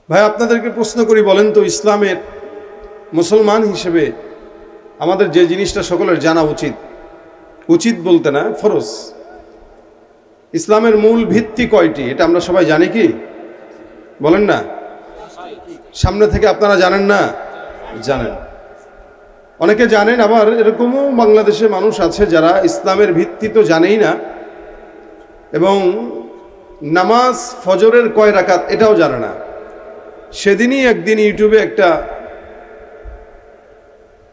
ভাই আপনাদেরকে প্রশ্ন করি, বলেন তো ইসলামের মুসলমান হিসেবে আমাদের যে জিনিসটা সকলের জানা উচিত, উচিত বলতে না ফরজ, ইসলামের মূল ভিত্তি কয়টি এটা আমরা সবাই জানি কি? বলেন না, সামনে থেকে আপনারা জানেন না? জানেন, অনেকে জানেন, আবার এরকমও বাংলাদেশে মানুষ আছে যারা ইসলামের ভিত্তি তো জানেই না এবং নামাজ ফজরের কয় রাকাত এটাও জানে না। সেদিনই একদিন ইউটিউবে একটা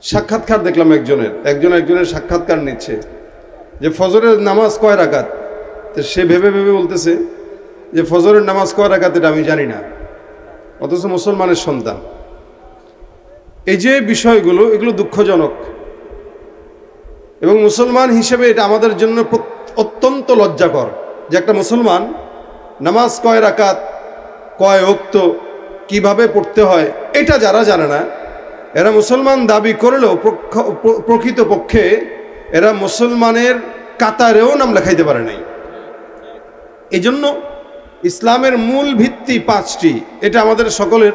সাক্ষাৎকার দেখলাম, একজনের সাক্ষাৎকার নিচ্ছে যে ফজরের নামাজ কয় রাকাত, তো সে ভেবে বলতেছে যে ফজরের নামাজ কয় রাকাত এটা আমি জানি না, অথচ মুসলমানের সন্তান। এই যে বিষয়গুলো, এগুলো দুঃখজনক এবং মুসলমান হিসেবে এটা আমাদের জন্য অত্যন্ত লজ্জাকর যে একটা মুসলমান নামাজ কয় রাকাত, কয় ওয়াক্ত, কিভাবে পড়তে হয় এটা যারা জানে না, এরা মুসলমান দাবি করলেও প্রকৃতপক্ষে এরা মুসলমানের কাতারেও নাম লেখাইতে পারে নাই। এই জন্য ইসলামের মূল ভিত্তি 5টি, এটা আমাদের সকলের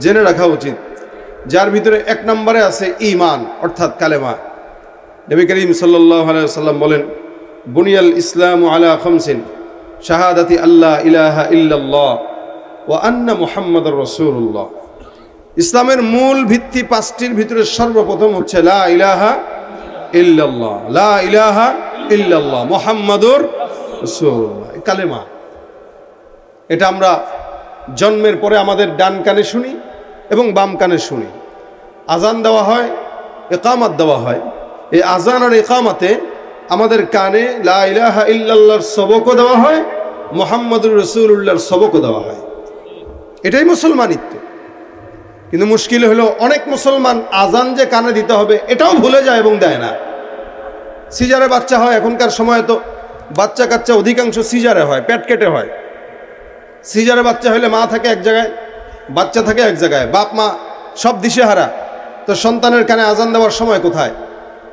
জেনে রাখা উচিত, যার ভিতরে 1 নম্বরে আছে ঈমান অর্থাৎ কালেমা। নবী করিম সাল্লাল্লাহু আলাইহি ওয়াসাল্লাম বলেন, বুনিয়াল ইসলামু আলা খামসিন শাহাদাতি আল্লা ইলাহা ইল্লাল্লাহ ওয়া আন্না মুহাম্মাদুর রাসূলুল্লাহ। ইসলামের মূল ভিত্তি 5টির ভিতরে সর্বপ্রথম হচ্ছে লা ইলাহা ইল্লাল্লাহ, লা ইলাহা ইল্লাল্লাহ মুহাম্মাদুর রাসূলুল্লাহ, কালেমা। এটা আমরা জন্মের পরে আমাদের ডান কানে শুনি এবং বাম কানে শুনি। আজান দেওয়া হয়, ইকামত দেওয়া হয়, এই আজান আর ইকামতে আমাদের কানে লা ইলাহা ইল্লাল্লাহর সবকও দেওয়া হয়, মুহাম্মাদুর রাসূলুল্লাহর সবকও দেওয়া হয়। এটাই মুসলমানিত্ব। কিন্তু মুশকিল হলো অনেক মুসলমান আজান যে কানে দিতে হবে এটাও ভুলে যায় এবং দেয় না। সিজারে বাচ্চা হয়, এখনকার সময় তো বাচ্চা কাচ্চা অধিকাংশ সিজারে হয়, পেট কেটে হয়। সিজারে বাচ্চা হলে মা থাকে এক জায়গায়, বাচ্চা থাকে এক জায়গায়, বাপ মা সব দিশেহারা। তো সন্তানের কানে আজান দেওয়ার সময় কোথায়?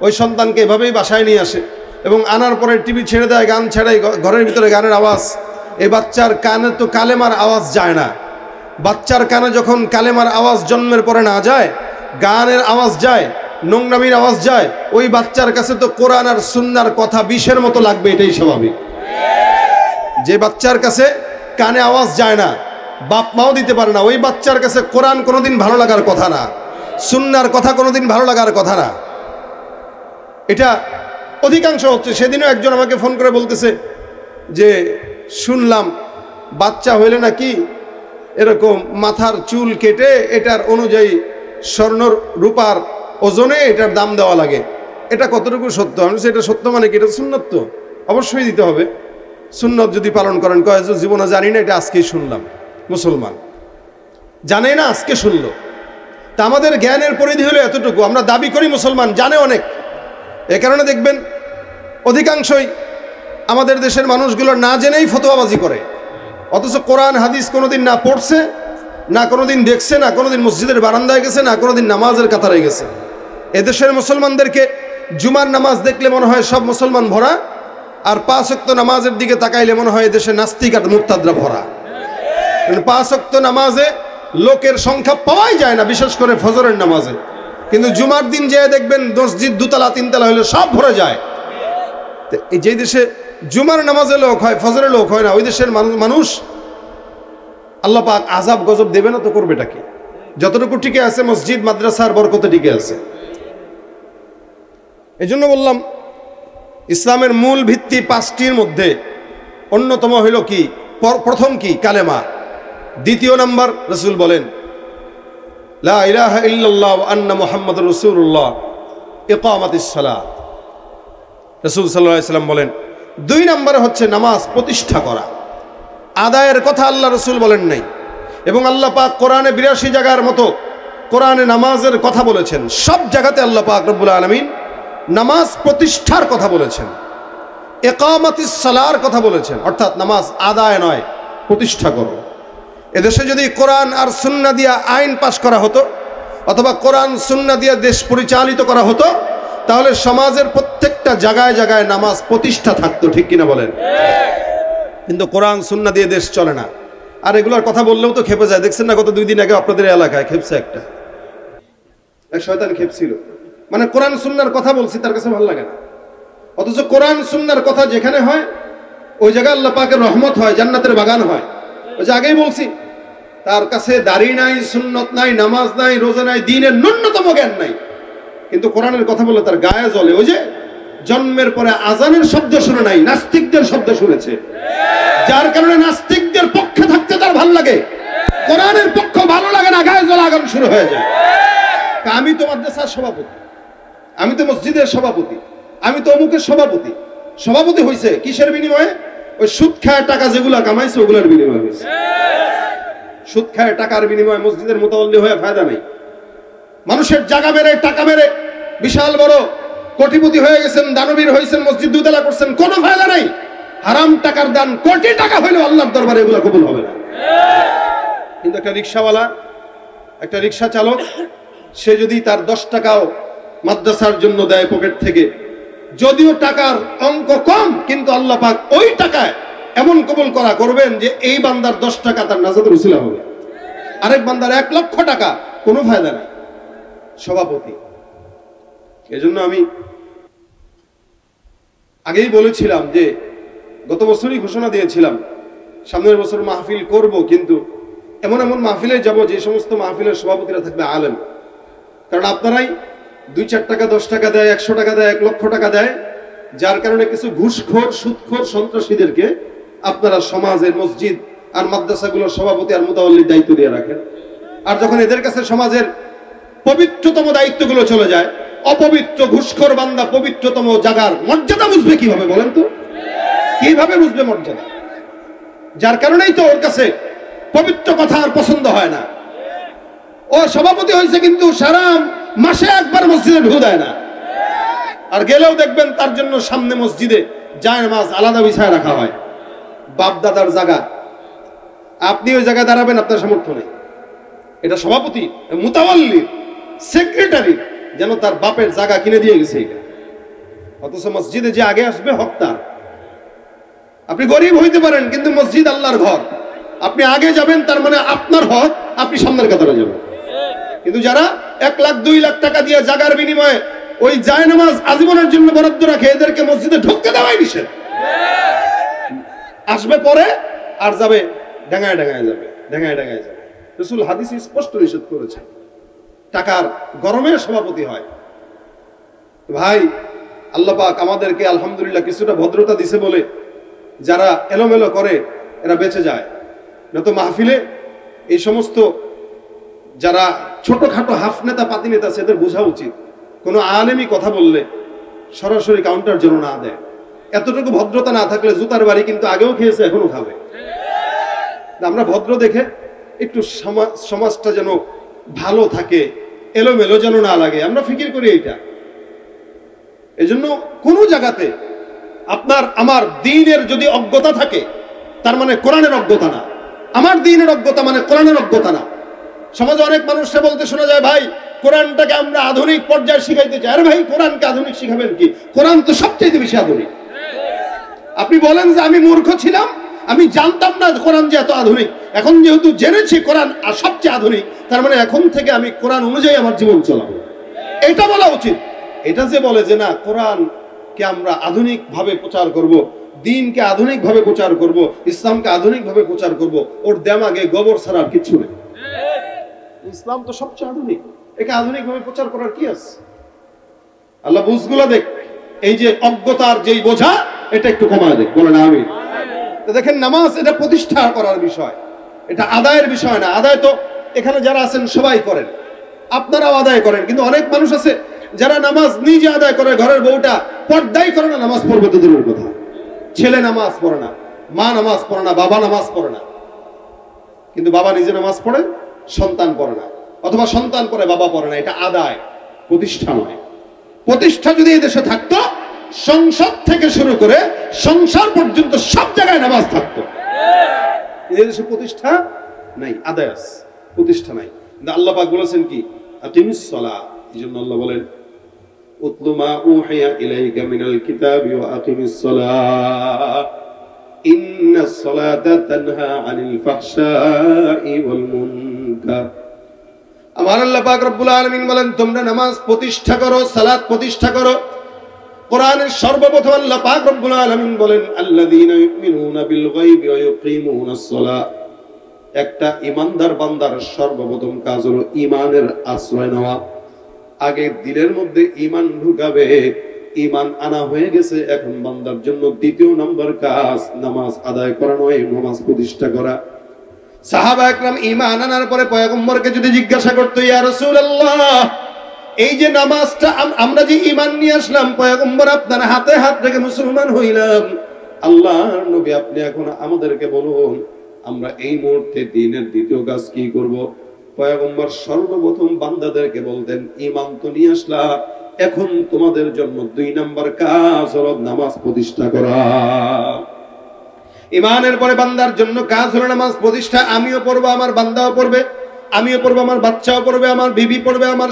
ওই সন্তানকে এভাবেই বাসায় নিয়ে আসে এবং আনার পরে টিভি ছেড়ে দেয়, গান ছেড়ে, ঘরের ভিতরে গানের আওয়াজ। এই বাচ্চার কানে তো কালেমার আওয়াজ যায় না। বাচ্চার কানে যখন কালেমার আওয়াজ জন্মের পরে না যায়, গানের আওয়াজ যায়, নোংরামির আওয়াজ যায়, ওই বাচ্চার কাছে তো কোরআন আর সুন্নাহর কথা বিষের মতো লাগবে, এটাই স্বাভাবিক। যে বাচ্চার কাছে কানে আওয়াজ যায় না, বাপ মাও দিতে পারে না, ওই বাচ্চার কাছে কোরআন কোনোদিন ভালো লাগার কথা না, সুন্নাহর কথা কোনোদিন ভালো লাগার কথা না। এটা অধিকাংশ হচ্ছে। সেদিনও একজন আমাকে ফোন করে বলতেছে যে শুনলাম বাচ্চা হইলে নাকি এরকম মাথার চুল কেটে এটার অনুযায়ী স্বর্ণ রূপার ওজনে এটার দাম দেওয়া লাগে। এটা কতটুকু সত্য? আমি বলছি, এটা সত্য মানে কি? এটা সুন্নত তো অবশ্যই দিতে হবে। সুন্নত যদি পালন করেন, কয় জীবনে জানি না, এটা আজকেই শুনলাম। মুসলমান জানে না, আজকে শুনলো। তা আমাদের জ্ঞানের পরিধি হলো এতটুকু। আমরা দাবি করি মুসলমান, জানে অনেক। এ কারণে দেখবেন অধিকাংশই আমাদের দেশের মানুষগুলো না জেনেই ফতোয়াবাজি করে, অথচ কোরআন হাদিস কোনোদিন না পড়ছে, না কোনোদিন দেখছে, না কোনোদিন মসজিদের বারান্দায় গেছে, না কোনোদিন নামাজের কাতারে গেছে। এদেশের মুসলমানদেরকে জুমার নামাজ দেখলে মনে হয় সব মুসলমান ভরা, আর 5 ওয়াক্ত নামাজের দিকে তাকাইলে মনে হয় এদেশে নাস্তিক আর মুরতাদরা ভরা। 5 ওয়াক্ত নামাজে লোকের সংখ্যা পাওয়াই যায় না, বিশেষ করে ফজরের নামাজে। কিন্তু জুমার দিন যেয়ে দেখবেন মসজিদ 2 তলা 3 তলা হলে সব ভরে যায়। এই যে দেশে জুমার নামাজে লোক হয়, ফজরে লোক হয় না, ওই দেশের মানুষ আল্লাহ পাক আযাব গজব দেবে না তো করবেটা কি? যতটুকু টিকে আছে মসজিদ মাদ্রাসার বরকতে টিকে আছে। এই জন্য বললাম ইসলামের মূল ভিত্তি 5টির মধ্যে অন্যতম হইল কি? প্রথম কি? কালেমা। দ্বিতীয় নাম্বার রাসূল বলেন লা ইলাহা ইল্লাল্লাহ ওয়া আন্না মুহাম্মাদুর রাসূলুল্লাহ ইকামাতিস সালাত। রাসূল সাল্লাল্লাহু আলাইহি ওয়াসাল্লাম বলেন 2 নম্বরে হচ্ছে নামাজ প্রতিষ্ঠা করা। আদায়ের কথা আল্লাহ রাসূল বলেন নাই, এবং আল্লাহ পাক কোরআনে 82 জায়গার মতো কোরআনে নামাজের কথা বলেছেন। সব জায়গাতে আল্লাহ পাক রব্বুল আলামিন নামাজ প্রতিষ্ঠার কথা বলেছেন, ইকামাতিস সালার কথা বলেছেন, অর্থাৎ নামাজ আদায় নয়, প্রতিষ্ঠা করো। এদেশে যদি কোরআন আর সুন্নাহ দিয়া আইন পাশ করা হতো, অথবা কোরআন সুন্নাহ দিয়া দেশ পরিচালিত করা হতো, তাহলে সমাজের প্রত্যেকটা জায়গায় জায়গায় নামাজ প্রতিষ্ঠা থাকতো। ঠিক কিনা বলেন? কিন্তু কোরআন সুন্নাহ দিয়ে দেশ চলে না। আর এগুলোর কথা বললেও তো খেপে যায়। দেখছেন না গত 2 দিন আগে আপনাদের এলাকায় খেপছে একটা, এক শয়তান খেপছিল। মানে কোরআন সুন্নাহর কথা বলছি, তার কাছে ভালো লাগে না। অথচ কোরআন সুন্নাহর কথা যেখানে হয় ওই জায়গায় আল্লাহ পাকের রহমত হয়, জান্নাতের বাগান হয়। ওই যে আগেই বলছি, তার কাছে দাড়ি নাই, সুন্নত নাই, নামাজ নাই, রোজা নাই, দ্বীনের ন্যূনতম জ্ঞান নাই, কিন্তু কোরআনের কথা বলে তার গায়ে জ্বলে। ওই যে জন্মের পরে আজানের শব্দ শুনে নাই, নাস্তিকদের শব্দ শুনেছে, যার কারণে নাস্তিকদের পক্ষে থাকতে তার ভালো লাগে, কোরআনের পক্ষ ভালো লাগে না, গায়ে জ্বলা আগুন শুরু হয়ে যায়। আমি তো মাদ্রাসার সভাপতি, আমি তো মসজিদের সভাপতি, আমি তো অমুকের সভাপতি। সভাপতি হয়েছে কিসের বিনিময়ে? ওই সুদ খায় টাকা যেগুলা কামাইছে ওগুলোর বিনিময়ে হয়েছে। সুদ খায় টাকার বিনিময়ে মসজিদের মুতাওয়াল্লি হয়ে ফায়দা নাই। মানুষের জায়গা বেড়ে টাকা বেড়ে বিশাল বড় কোটিপতি হয়ে গেছেন, দানবীর হয়েছেন, মসজিদ দুতলা করছেন, কোনো ফায়দা নাই। হারাম টাকার দান কোটি টাকা হইলেও আল্লাহর দরবারে এগুলো কবুল হবে না। কিন্তু একটা রিক্সাওয়ালা, একটা রিক্সা চালক, সে যদি তার 10 টাকাও মাদ্রাসার জন্য দেয় পকেট থেকে, যদিও টাকার অঙ্ক কম, কিন্তু আল্লাহ পাক ওই টাকায় এমন কবুল করা করবেন যে এই বান্দার 10 টাকা তার নাজাতের উসিলা হবে, আরেক বান্দার 1 লক্ষ টাকা, কোনো ফায়দা নাই। সভাপতি। এজন্য আমি আগেই বলেছিলাম যে গত বছরই ঘোষণা দিয়েছিলাম সামনের বছর মাহফিল করব, কিন্তু এমন এমন মাহফিলে যাব যে সমস্ত মাহফিলের সভাপতিরা থাকবে আলেম। কারণ আপনারাই 2-4 টাকা, 10 টাকা দেয়, 100 টাকা দেয়, 1 লক্ষ টাকা দেয়, যার কারণে কিছু ঘুষখোর, সুদখোর, সন্ত্রাসীদেরকে আপনারা সমাজের, মসজিদ আর মাদ্রাসাগুলোর সভাপতি আর মুতাওয়াল্লির দায়িত্ব দিয়ে রাখেন। আর যখন এদের কাছে সমাজের পবিত্রতম দায়িত্বগুলো চলে যায়, অপবিত্র ঘুষখোর বান্দা পবিত্রতম জায়গার মর্যাদা বুঝবে কিভাবে বলেন তো? কিভাবে বুঝবে মর্যাদা? যার কারণেই তো ওর কাছে পবিত্র কথা আর পছন্দ হয় না। ও সভাপতি হয়েছে কিন্তু সারা মাসে একবার মসজিদে ঢু দেয় না, আর গেলেও দেখবেন তার জন্য সামনে মসজিদে জায়নামাজ আলাদা বিছায় রাখা হয়। বাপ দাদার জায়গা, আপনি ওই জায়গায় দাঁড়াবেন, আপনার সামর্থ্য নেই। এটা সভাপতি, মুতাওয়াল্লি, সেক্রেটারি যেন তার বাপের জায়গা কিনে দিয়ে গেছে এটা। অথচ মসজিদে যে আগে আসবে হকটা। আপনি গরিব হইতে পারেন, কিন্তু মসজিদ আল্লাহর ঘর, আপনি আগে যাবেন, তার মানে আপনার হক, আপনি সামনের কাতারে যাবেন। কিন্তু যারা 1 লাখ 2 লাখ টাকা দিয়ে জায়গার বিনিময়ে ওই জায়নামাজ আজীবনের জন্য বরাদ্দ রাখে, এদেরকে মসজিদে ঢুকতে দেওয়াই নিষেধ। আসবে পরে আর যাবে ডাঙায় ডাঙায় যাবে, ডাঙায় ডাঙায় যাবে। রাসূল হাদিসে স্পষ্ট নিষেধ করেছেন। টাকার গরমে সভাপতি হয়। ভাই, আল্লাহ পাক আমাদেরকে আলহামদুলিল্লাহ কিছুটা ভদ্রতা দিছে বলে যারা এলোমেলো করে এরা বেঁচে যায়। নয়তো মাহফিলে এই সমস্ত যারা ছোটখাটো হাফ নেতা, পাতি নেতা, সেদের বোঝা উচিত কোনো আলেমই কথা বললে সরাসরি কাউন্টার যেন না দেয়। এতটুকু ভদ্রতা না থাকলে জুতার বাড়ি কিন্তু আগেও খেয়েছে, এখনো খাবে। আমরা ভদ্র দেখে একটু সমাজটা যেন ভালো থাকে, এলোমেলো যেন না লাগে, আমরা ফিকির করি এইটা। এজন্য কোন জায়গাতে আপনার আমার দ্বীনের যদি অজ্ঞতা থাকে, তার মানে কোরআনের অজ্ঞতা না। আমার দ্বীনের অজ্ঞতা মানে কোরআনের অজ্ঞতা না। সমাজে অনেক মানুষরা বলতে শোনা যায়, ভাই কোরআনটাকে আমরা আধুনিক পর্যায়ে শিখাইতে চাই। আরে ভাই, কোরআনকে আধুনিক শিখাবেন কি? কোরআন তো সবচেয়ে বেশি আধুনিক। আপনি বলেন যে আমি মূর্খ ছিলাম, আমি জানতাম না কোরআন যে এত আধুনিক, এখন যেহেতু জেনেছি কোরআন সবচেয়ে আধুনিক, তার মানে এখন থেকে আমি কোরআন অনুযায়ী আমার জীবন চালাবো, এটা বলা উচিত। এটা যে বলে যে না, কোরআনকে আমরা আধুনিক ভাবে প্রচার করব, দ্বীনকে আধুনিক ভাবে প্রচার করব, ইসলামকে আধুনিক ভাবে প্রচার করব, ওর দেমাগে গোবর ছাড়া আর কিছু নেই। ইসলাম তো সবচেয়ে আধুনিক, একে আধুনিক ভাবে প্রচার করার কি আছে? আল্লাহ বুঝগুলো দেখ, এই যে অজ্ঞতার যেই বোঝা, এটা একটু কমায় দেখ, বলেন আমিন। দেখেন, নামাজ এটা প্রতিষ্ঠা করার বিষয়, এটা আদায়ের বিষয় না। আদায় তো এখানে যারা আছেন সবাই করেন, আপনারাও আদায় করেন, কিন্তু অনেক মানুষ আছে যারা নামাজ নিজে আদায় করে, ঘরের বউটা পর্দাই করে না, নামাজ পড়বে তো দূরের কথা। ছেলে নামাজ পড়ে না, মা নামাজ পড়ে না, বাবা নামাজ পড়ে না, কিন্তু বাবা নিজে নামাজ পড়ে, সন্তান পড়ে না, অথবা সন্তান পড়ে বাবা পড়ে না। এটা আদায়, প্রতিষ্ঠা নয়। প্রতিষ্ঠা যদি এই দেশে থাকতো, সংসদ থেকে শুরু করে সংসার পর্যন্ত সব জায়গায় নামাজ থাকতো। এই দেশে প্রতিষ্ঠা নাই, আদায় আছে, প্রতিষ্ঠা নাই। কিন্তু আল্লাহ পাক বলেছেন কি? আকিমিস সালাহ। এই জন্য আল্লাহ বলেন, উতলু মা উহিয়া ইলাইকা মিনাল কিতাবি ওয়া আকিমিস সালাহ। ইন্নাস সালাতা তানহা আনিল ফাহশাই ওয়াল মুনকার। আমার আল্লাহ পাক রব্বুল আলামিন বলেন তোমরা নামাজ প্রতিষ্ঠা করো, সালাত প্রতিষ্ঠা করো। কোরআনের সর্বপ্রথম আল্লাহ পাক রব্বুল আলামিন বলেন আল্লাযীনা ইউমিনুনা বিল গায়বি ওয়া ইউকিমুনাস সালাত। একটা ঈমানদার বান্দার সর্বপ্রথম কাজ হলো ঈমানের আশ্রয় নেওয়া। আগে দিলের মধ্যে ঈমান ঢুকাবে, ঈমান আনা হয়ে গেছে, এখন বান্দার জন্য দ্বিতীয় নম্বর কাজ নামাজ আদায় করা নয়, নামাজ প্রতিষ্ঠা করা। সাহাবা একরাম ঈমান আনার পরে পয়গম্বরকে যদি জিজ্ঞাসা করতো ইয়া রাসূলুল্লাহ এই যে নামাজটা আমরা যে ঈমান নিয়ে আসলাম পয়গম্বর আপনার হাতে হাত রেখে মুসলমান হইলাম, আল্লাহর নবী আপনি এখন আমাদেরকে বলুন আমরা এই মুহূর্তে দ্বীনের দ্বিতীয় কাজ কি করব? পয়গম্বর সর্বপ্রথম বান্দাদেরকে বলতেন ঈমান তো নিয়ে আসলা, এখন তোমাদের জন্য 2 নাম্বার কাজ হলো নামাজ প্রতিষ্ঠা করা। ঈমানের পরে বান্দার জন্য কাজ হলো নামাজ প্রতিষ্ঠা। আমিও পড়বো, আমার বান্দাও পড়বে, আমিও পড়বো, আমার বাচ্চাও পড়বে, আমার বিবি পড়বে, আমার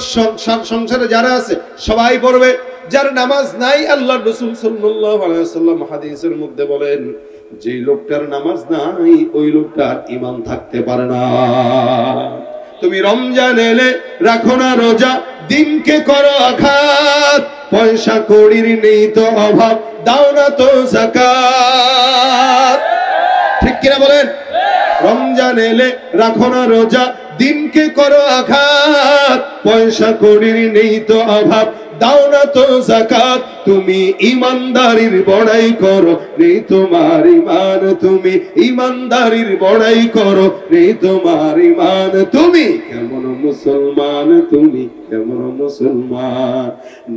সংসারে যারা আছে সবাই পড়বে। যার নামাজ নাই আল্লাহর রাসূল সাল্লাল্লাহু আলাইহি ওয়াসাল্লাম হাদিসের মধ্যে বলেন যে লোকটার নামাজ নাই ওই লোকটার ঈমান থাকতে পারে না। তুমি রমজান এলে রাখো না রোজা, দিনকে করো আঘাত, পয়সা কড়ির নেই তো অভাব, দাও না তো যাকাত। ঠিক কিনা বলেন? রমজান এলে রাখো না রোজা, দিনকে করো আঘাত, পয়সা কড়ির নেই তো অভাব, দাও না তো যাকাত। তুমি ঈমানদারির বড়াই করো নেই তোমার ঈমান, তুমি ঈমানদারির বড়াই করো নেই তোমার ঈমান। তুমি কেমন মুসলমান, তুমি কেমন মুসলমান?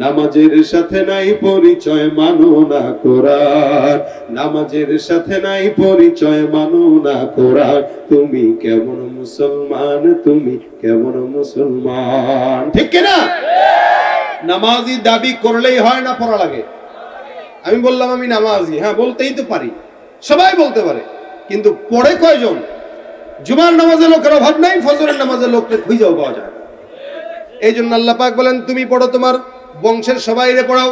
নামাজের সাথে নাই পরিচয়, মানো না কোরআন, নামাজের সাথে নাই পরিচয়, মানো না কোরআন। তুমি কেমন মুসলমান, তুমি কেমন মুসলমান? ঠিক কিনা? নামাজি দাবি করলেই হয় না, পড়া লাগে। আমি বললাম আমি নামাজি, হ্যাঁ বলতেই তো পারি, সবাই বলতে পারে, কিন্তু পড়ে কয়জন? জুমার নামাজের লোকের অভাব নাই, ফজরের নামাজের লোককে খুঁজেও পাওয়া যায়। এই জন্য আল্লাহ পাক বলেন তুমি পড়ো, তোমার বংশের সবাইরে পড়াও।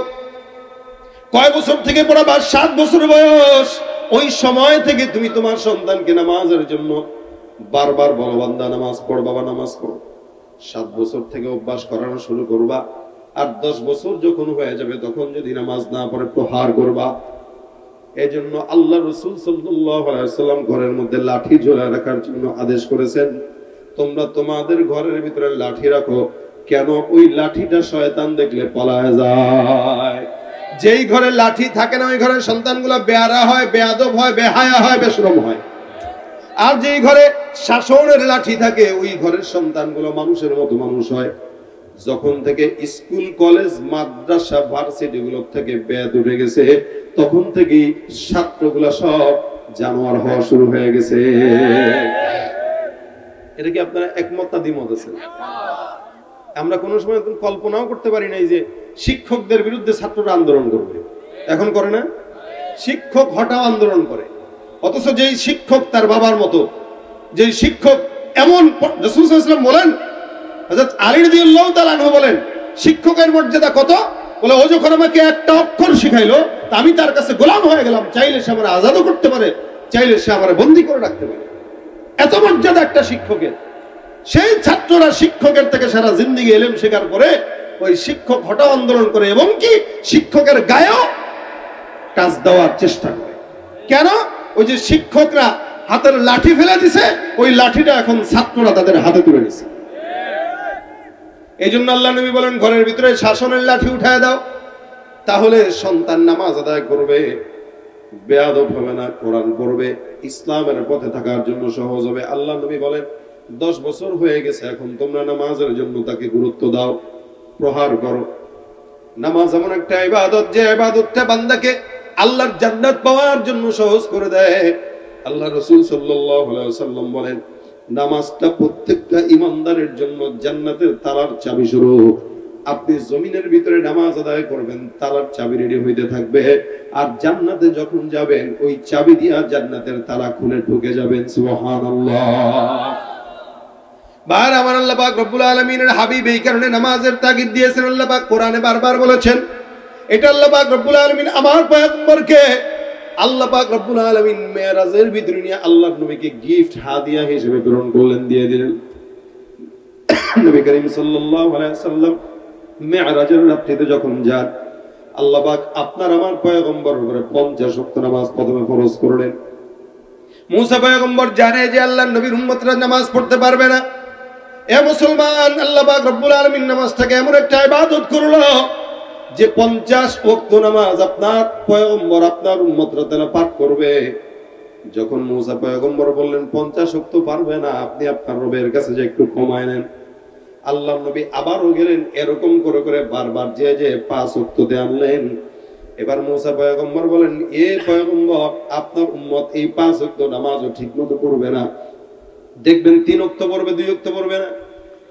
কয় বছর থেকে পড়াবা? 7 বছর বয়স। ওই সময় থেকে তুমি তোমার সন্তানকে নামাজের জন্য বারবার বলো বান্দা নামাজ পড়, বাবা নামাজ পড়। 7 বছর থেকে অভ্যাস করানো শুরু করবা। আর 10 বছর যখন হয়ে যাবে তখন যদি নামাজ না পড়ে প্রহার করবা। এই জন্য আল্লাহ রাসূল সাল্লাল্লাহু আলাইহি ওয়াসাল্লাম ঘরের মধ্যে লাঠি ঝোলা রাখার জন্য আদেশ করেছেন। তোমরা তোমাদের ঘরের ভিতরে লাঠি রাখো। কেন? ওই লাঠিটা শয়তান দেখলে পালায় যায়। যেই ঘরে লাঠি থাকে না ওই ঘরের সন্তানগুলো বেয়ারা হয়, বেয়াদব হয়, বেহায়া হয়, বেশরম হয়। আর যেই ঘরে শাসনের লাঠি থাকে ওই ঘরের সন্তানগুলো মানুষের মতো মানুষ হয়। যখন থেকে স্কুল কলেজ মাদ্রাসা ভার্সিটি গুলো থেকে বেদ উঠে গেছে তখন থেকে ছাত্রগুলা সব জানোয়ার হওয়া শুরু হয়ে গেছে। এটা কি আপনারা একমত না দ্বিমত আছেন? আমরা কোনো সময় কল্পনাও করতে পারি নাই যে শিক্ষকদের বিরুদ্ধে ছাত্ররা আন্দোলন করবে। এখন করে না? শিক্ষক হটাও আন্দোলন করে। অথচ যেই শিক্ষক তার বাবার মতো, যেই শিক্ষক এমন রাসূল সাল্লাল্লাহু আলাইহি ওয়াসাল্লাম বলেন, হযরত আলী রাদিয়াল্লাহু তাআলা আনহু বলেন শিক্ষকের মর্যাদা কত? বলে ও যখন আমাকে একটা অক্ষর শিখাইলো তা আমি তার কাছে গোলাম হয়ে গেলাম। চাইলে সে আমার আজাদও করতে পারে, চাইলে সে আমার বন্দী করে রাখতে পারে। এত মর্যাদা একটা শিক্ষকের। সেই ছাত্ররা শিক্ষকের থেকে সারা জিন্দেগি ইলম শেখার পরে ওই শিক্ষক হটাও আন্দোলন করে এবং কি শিক্ষকের গায়েও কাজ দেওয়ার চেষ্টা করে। কেন? ওই যে শিক্ষকরা হাতের লাঠি ফেলে দিছে, ওই লাঠিটা এখন ছাত্ররা তাদের হাতে তুলে নিছে। এই জন্য আল্লাহ নবী বলেন ঘরের ভিতরে শাসনের লাঠি উঠায় দাও, তাহলে সন্তান নামাজ আদায় করবে, বেয়াদব হবে না, কোরআন পড়বে, ইসলামের পথে থাকার জন্য সহজ হবে। আল্লাহ নবী বলেন 10 বছর হয়ে গেছে, এখন তোমরা নামাজের জন্য তাকে গুরুত্ব দাও, প্রহার করো। নামাজ এমন একটা ইবাদত যে ইবাদতটা বান্দাকে আল্লাহর জান্নাত পাওয়ার জন্য সহজ করে দেয়। আল্লাহ রাসূল সাল্লাল্লাহু আলাইহি ওয়াসাল্লাম বলেন নামাজটা প্রত্যেকটা ঈমানদারের জন্য জান্নাতের তালার চাবি স্বরূপ। আপনি জমিনের ভিতরে নামাজ আদায় করবেন, তালার চাবি রেডি হইতে থাকবে, আর জান্নাতে যখন যাবেন ওই চাবি দিয়া জান্নাতের তালা খুলে ঢুকে যাবেন। সুবহানাল্লাহ। বার আমার আল্লাহ পাক রব্বুল আলামিনের হাবিব এই কারণে নামাজের তাগিদ দিয়েছেন। আল্লাহ পাক কোরআনে বারবার বলেছেন, এটা আল্লাহ পাক রব্বুল আলামিন আমার পয়গম্বরকে আল্লাহ পাক রব্বুল আলামিন মেরাজের ভিতরে নিয়ে আল্লাহর নবীকে গিফট হাদিয়া হিসেবে প্রেরণ করলেন, দিয়ে দিলেন। নবী করিম সাল্লাল্লাহু আলাইহি ওয়াসাল্লাম মেরাজের রাত্রিতে যখন যান, আল্লাহ পাক আপনার আমার পয়গম্বর উপরে 50 ওয়াক্ত নামাজ প্রথমে ফরজ করলেন। মুসা পয়গম্বর জানে যে আল্লাহর নবীর উম্মতরা নামাজ পড়তে পারবে না। এ মুসলমান, আল্লাহ পাক রব্বুল আলামিন নামাজটাকে এমন একটা ইবাদত করলো যে 50 ওয়াক্ত নামাজ আপনার পয়গম্বর আপনার উম্মতরা তারা পাঠ করবে। যখন মুসা পয়গম্বর বললেন 50 ওয়াক্ত পারবে না, আপনি আপনার রবের কাছে যে একটু কমায় নেন, আল্লাহর নবী আবারও গেলেন, এরকম করে করে বারবার যে 5 ওয়াক্ততে আনলেন। এবার মুসা পয়গম্বর বলেন, এ পয়গম্বর, আপনার উম্মত এই 5 ওয়াক্ত নামাজও ঠিকমতো পড়বে না। দেখবেন 3 ওয়াক্ত পড়বে, 2 ওয়াক্ত পড়বে না।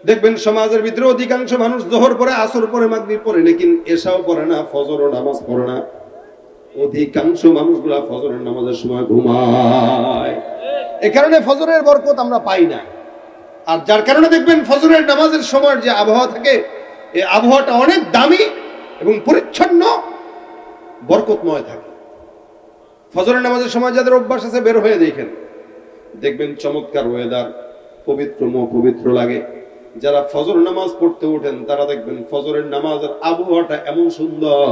দেখবেন সমাজের ভিতরে অধিকাংশ মানুষ যোহর পড়ে, আসর পড়ে, মাগরিব পড়ে, লেকিন এশাও পড়ে না, ফজরও নামাজ পড়ে না। অধিকাংশ মানুষগুলা ফজরের নামাজের সময় ঘুমায়। এই কারণে ফজরের বরকত আমরা পাই না। আর যার কারণে দেখবেন ফজরের নামাজের সময় যে আবহাওয়া থাকে, এই আবহাওয়াটা অনেক দামি এবং পরিচ্ছন্ন, বরকতময় থাকে। ফজরের নামাজের সময় যাদের অভ্যাস আছে বের হয়ে দেখবেন চমৎকার ওয়েদার, পবিত্র লাগে। যারা ফজর নামাজ পড়তে ওঠেন তারা দেখবেন ফজরের নামাজের আবহাওয়াটা এমন সুন্দর,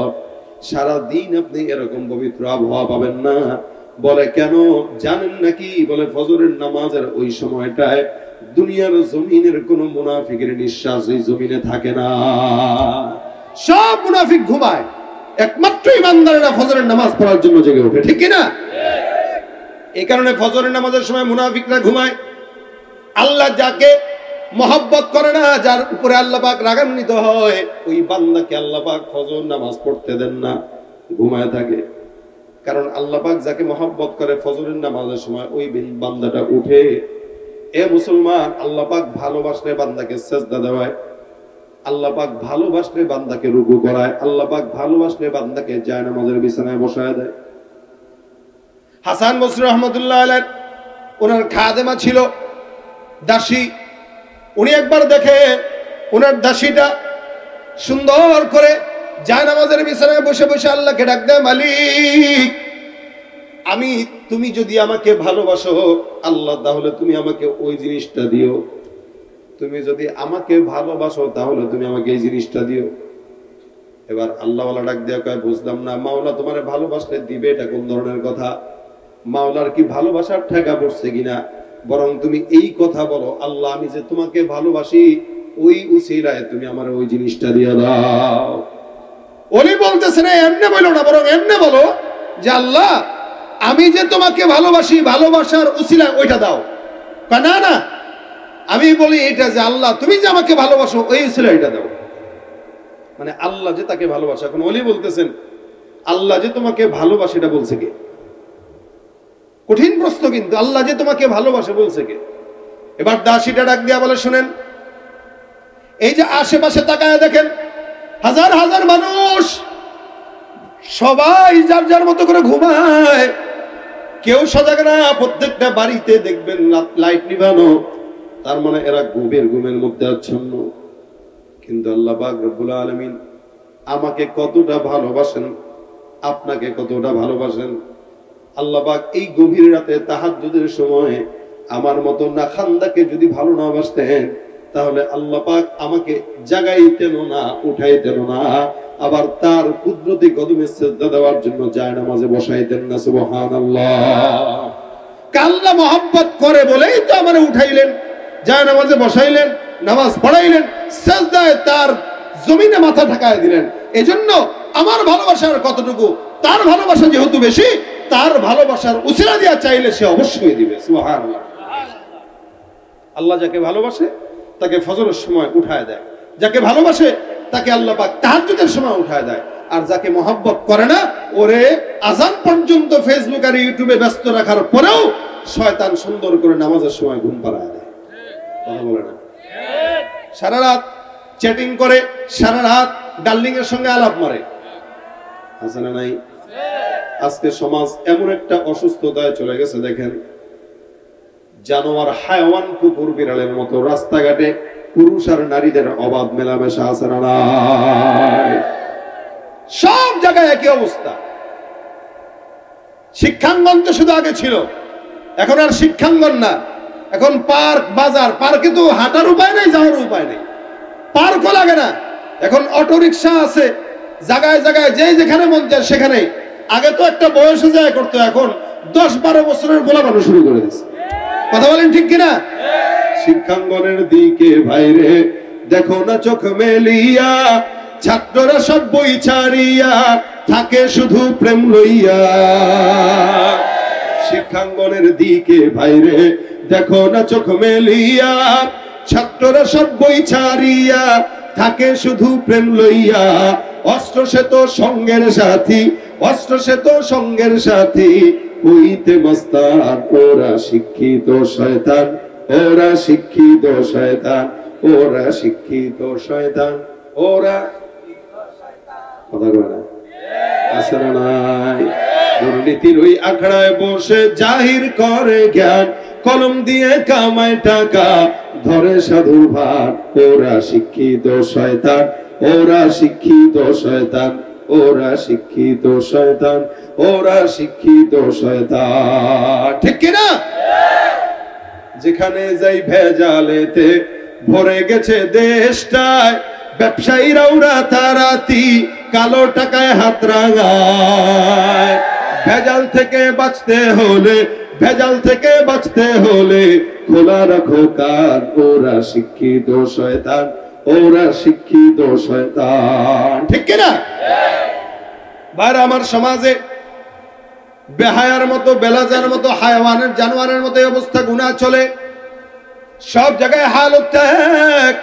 সারা দিন আপনি এরকম পবিত্র আবহাওয়া পাবেন না। বলে কেন জানেন নাকি? বলে ফজরের নামাজের ওই সময়টায় দুনিয়ার জমিনের কোন মুনাফিকের নিঃশ্বাস এই জমিনে থাকে না। সব মুনাফিক ঘুমায়, একমাত্র ইমানদারেরা ফজরের নামাজ পড়ার জন্য জেগে ওঠে, ঠিক কিনা? এই কারণে ফজরের নামাজের সময় মুনাফিকরা ঘুমায়। আল্লাহ যাকে মহব্বত করে না, যার উপরে আল্লাহ পাক রাগান্বিত হয়, ওই বান্দাকে আল্লাহ পাক ফজর নামাজ পড়তে দেন না, ঘুমায় থাকে। কারণ আল্লাহ পাক যাকে মহব্বত করে ফজরের নামাজের সময় ওই বান্দাটা উঠে। এ মুসলমান, আল্লাহ পাক ভালোবাসলে বান্দাকে সিজদা দেওয়ায়, আল্লাহ পাক ভালোবাসলে বান্দাকে রুকু করায়, আল্লাহ পাক ভালোবাসলে বান্দাকে জায়নামাজের বিছানায় বসায় দেয়। হাসান বসরি রহমাতুল্লাহ আলাইহি ওনার খাদেমা ছিল, দাসী। উনি একবার দেখে ওনার দাসীটা সুন্দর করে জায়নামাজের বিছানায় বসে বসে আল্লাহকে ডাক দেয়, মালিক, তুমি যদি আমাকে ভালোবাসো আল্লাহ, তাহলে তুমি আমাকে ওই জিনিসটা দিও। তুমি যদি আমাকে ভালোবাসো তাহলে তুমি আমাকে এই জিনিসটা দিও। এবার আল্লাহওয়ালা ডাক দেয়া কয়, বুঝলাম না, মাওলা তোমারে ভালোবাসলে দিবে, এটা কোন ধরনের কথা? মাওলার কি ভালোবাসার ঠেকা পড়ছে কিনা? বরং তুমি এই কথা বলো, আল্লাহ, আমি যে তোমাকে ভালোবাসি, ওই উসিলায় তুমি আমার ওই জিনিসটা দিয়ে দাও। ওলি বলতেছে না, এমনি বলো না, বরং এমনি বলো যে আল্লাহ, আমি যে তোমাকে ভালোবাসি, ভালোবাসার উসিলায় ওইটা দাও। না না, আমি বলি এটা যে আল্লাহ, তুমি যে আমাকে ভালোবাসো ওই উসিলায় এটা দাও। মানে আল্লাহ যে তাকে ভালোবাসে। এখন ওলি বলতেছেন, আল্লাহ যে তোমাকে ভালোবাসে এটা বলছে কে? কঠিন প্রশ্ন, কিন্তু আল্লাহ যে তোমাকে ভালোবাসে বলছে কে? এবার দাসীটা ডাক দিয়া বলে, শুনেন, এই যে আশেপাশে তাকায় দেখেন, হাজার হাজার মানুষ, সবাই যার যার মতো করে ঘুমায়, কেউ সজাগ না। প্রত্যেকটা বাড়িতে দেখবেন লাইট নিভানো, তার মানে এরা ঘুমের মধ্যে আচ্ছন্ন। কিন্তু আল্লাহ পাক রব্বুল আলামিন আমাকে কতটা ভালোবাসেন, আপনাকে কতটা ভালোবাসেন। আল্লাহ পাক এই গভীর রাতে তাহাজ্জুদের সময় আমার মতো নাখান্দাকে যদি ভালো না বাসতেন, তাহলে আল্লাহ পাক আমাকে জাগাইতেন না, উঠাইতেন না, আবার তার কুদরতি কদমে সিজদা দেওয়ার জন্য জায়নামাজে বসাইতেন না। সুবহানাল্লাহ। আল্লাহ মহব্বত করে বলেই তো আমারে উঠাইলেন, জায়নামাজে বসাইলেন, নামাজ পড়াইলেন, সিজদায় তার জমিনে মাথা ঠেকায় দিলেন। এজন্য আমার ভালোবাসার কতটুকু, তার ভালোবাসা যেহেতু বেশি, তার ভালোবাসার উসিলা দিয়া চাইলে সে অবশ্যই দিবে। সুবহানাল্লাহ। আল্লাহ যাকে ভালোবাসে তাকে ফজরের সময় উঠায় দেয়, যাকে ভালোবাসে তাকে আল্লাহ পাক তাহাজ্জুদের সময় উঠায় দেয়। আর যাকে মহব্বত করে না, ওরে আজান পর্যন্ত ফেসবুক আর ইউটিউবে ব্যস্ত রাখার পরেও শয়তান সুন্দর করে নামাজের সময় ঘুম পাড়ায় দেয়। কথা বলে না? সারা রাত চ্যাটিং করে, সারা রাত ডার্লিং এর সঙ্গে আলাপ মারে, আছে না নাই? আজকে সমাজ এমন একটা অসুস্থতায় চলে গেছে, দেখেন, জানোয়ার, হায়াওয়ান, কুকুর, বিড়ালের মতো রাস্তাঘাটে পুরুষ আর নারীদের অবাধ মেলামেশা আছে না নাই? সব জায়গায় একই অবস্থা। শিক্ষাঙ্গন তো শুধু আগে ছিল, এখন আর শিক্ষাঙ্গন না, এখন পার্ক বাজার। পার্কে তো হাঁটার উপায় নেই, যাওয়ার উপায় নেই, পার্কও লাগে না, এখন অটো রিক্সা আছে, জায়গায় জায়গায় যে যেখানে মন যায় সেখানেই। আগে তো একটা বয়সে যায় করতো, এখন 10-12 বছরের গোলা মানুষ শুরু করে দিচ্ছে। কথা বলেন ঠিক কিনা? শিক্ষাঙ্গনের দিকে ভাইরে দেখো না চোখ মেলিয়া, ছাত্ররা সব বই ছাড়িয়া থাকে শুধু প্রেম লইয়া। শিক্ষাঙ্গনের দিকে ভাইরে দেখো না চোখ মেলিয়া, ছাত্ররা সব বই ছাড়িয়া থাকে শুধু প্রেম লইয়া। অস্ত্র সে তো সঙ্গের সাথী, অস্ত্র সে তো সঙ্গের সাথী, হইতে মস্তান ওরা শিক্ষিত শয়তান, ওরা শিক্ষিত শয়তান, ওরা শিক্ষিত শয়তান, ওরা কথা বলে না আছে না নাই? দুর্নীতির ওই আখড়ায় বসে জাহির করে জ্ঞান, কলম দিয়ে কামায় টাকা ধরে সাধুর ভার। ওরা শিক্ষিত শয়তান, ওরা শিক্ষিত শয়তান, ওরা শিক্ষিত শয়তান, ওরা শিক্ষিত শয়তান। ঠিক কিনা? যেখানে যাই ভেজালেতে ভরে গেছে দেশটায়, ব্যবসায়ীরা ওরা তারাতি কালো টাকায় হাত রাঙায়। ভেজাল থেকে বাঁচতে হলে, ভেজাল থেকে বাঁচতে হলে খোলা রাখো কান। ওরা শিক্ষিত শয়তান, ওরা শিক্ষিত শয়তান। ঠিক কিনা? বাইরে আমার সমাজে বেহায়ার মতো, বেলাজার মতো, হায়াওয়ানের জানোয়ারের মতো অবস্থা গুনাহ চলে, সব জায়গায় হালত এক।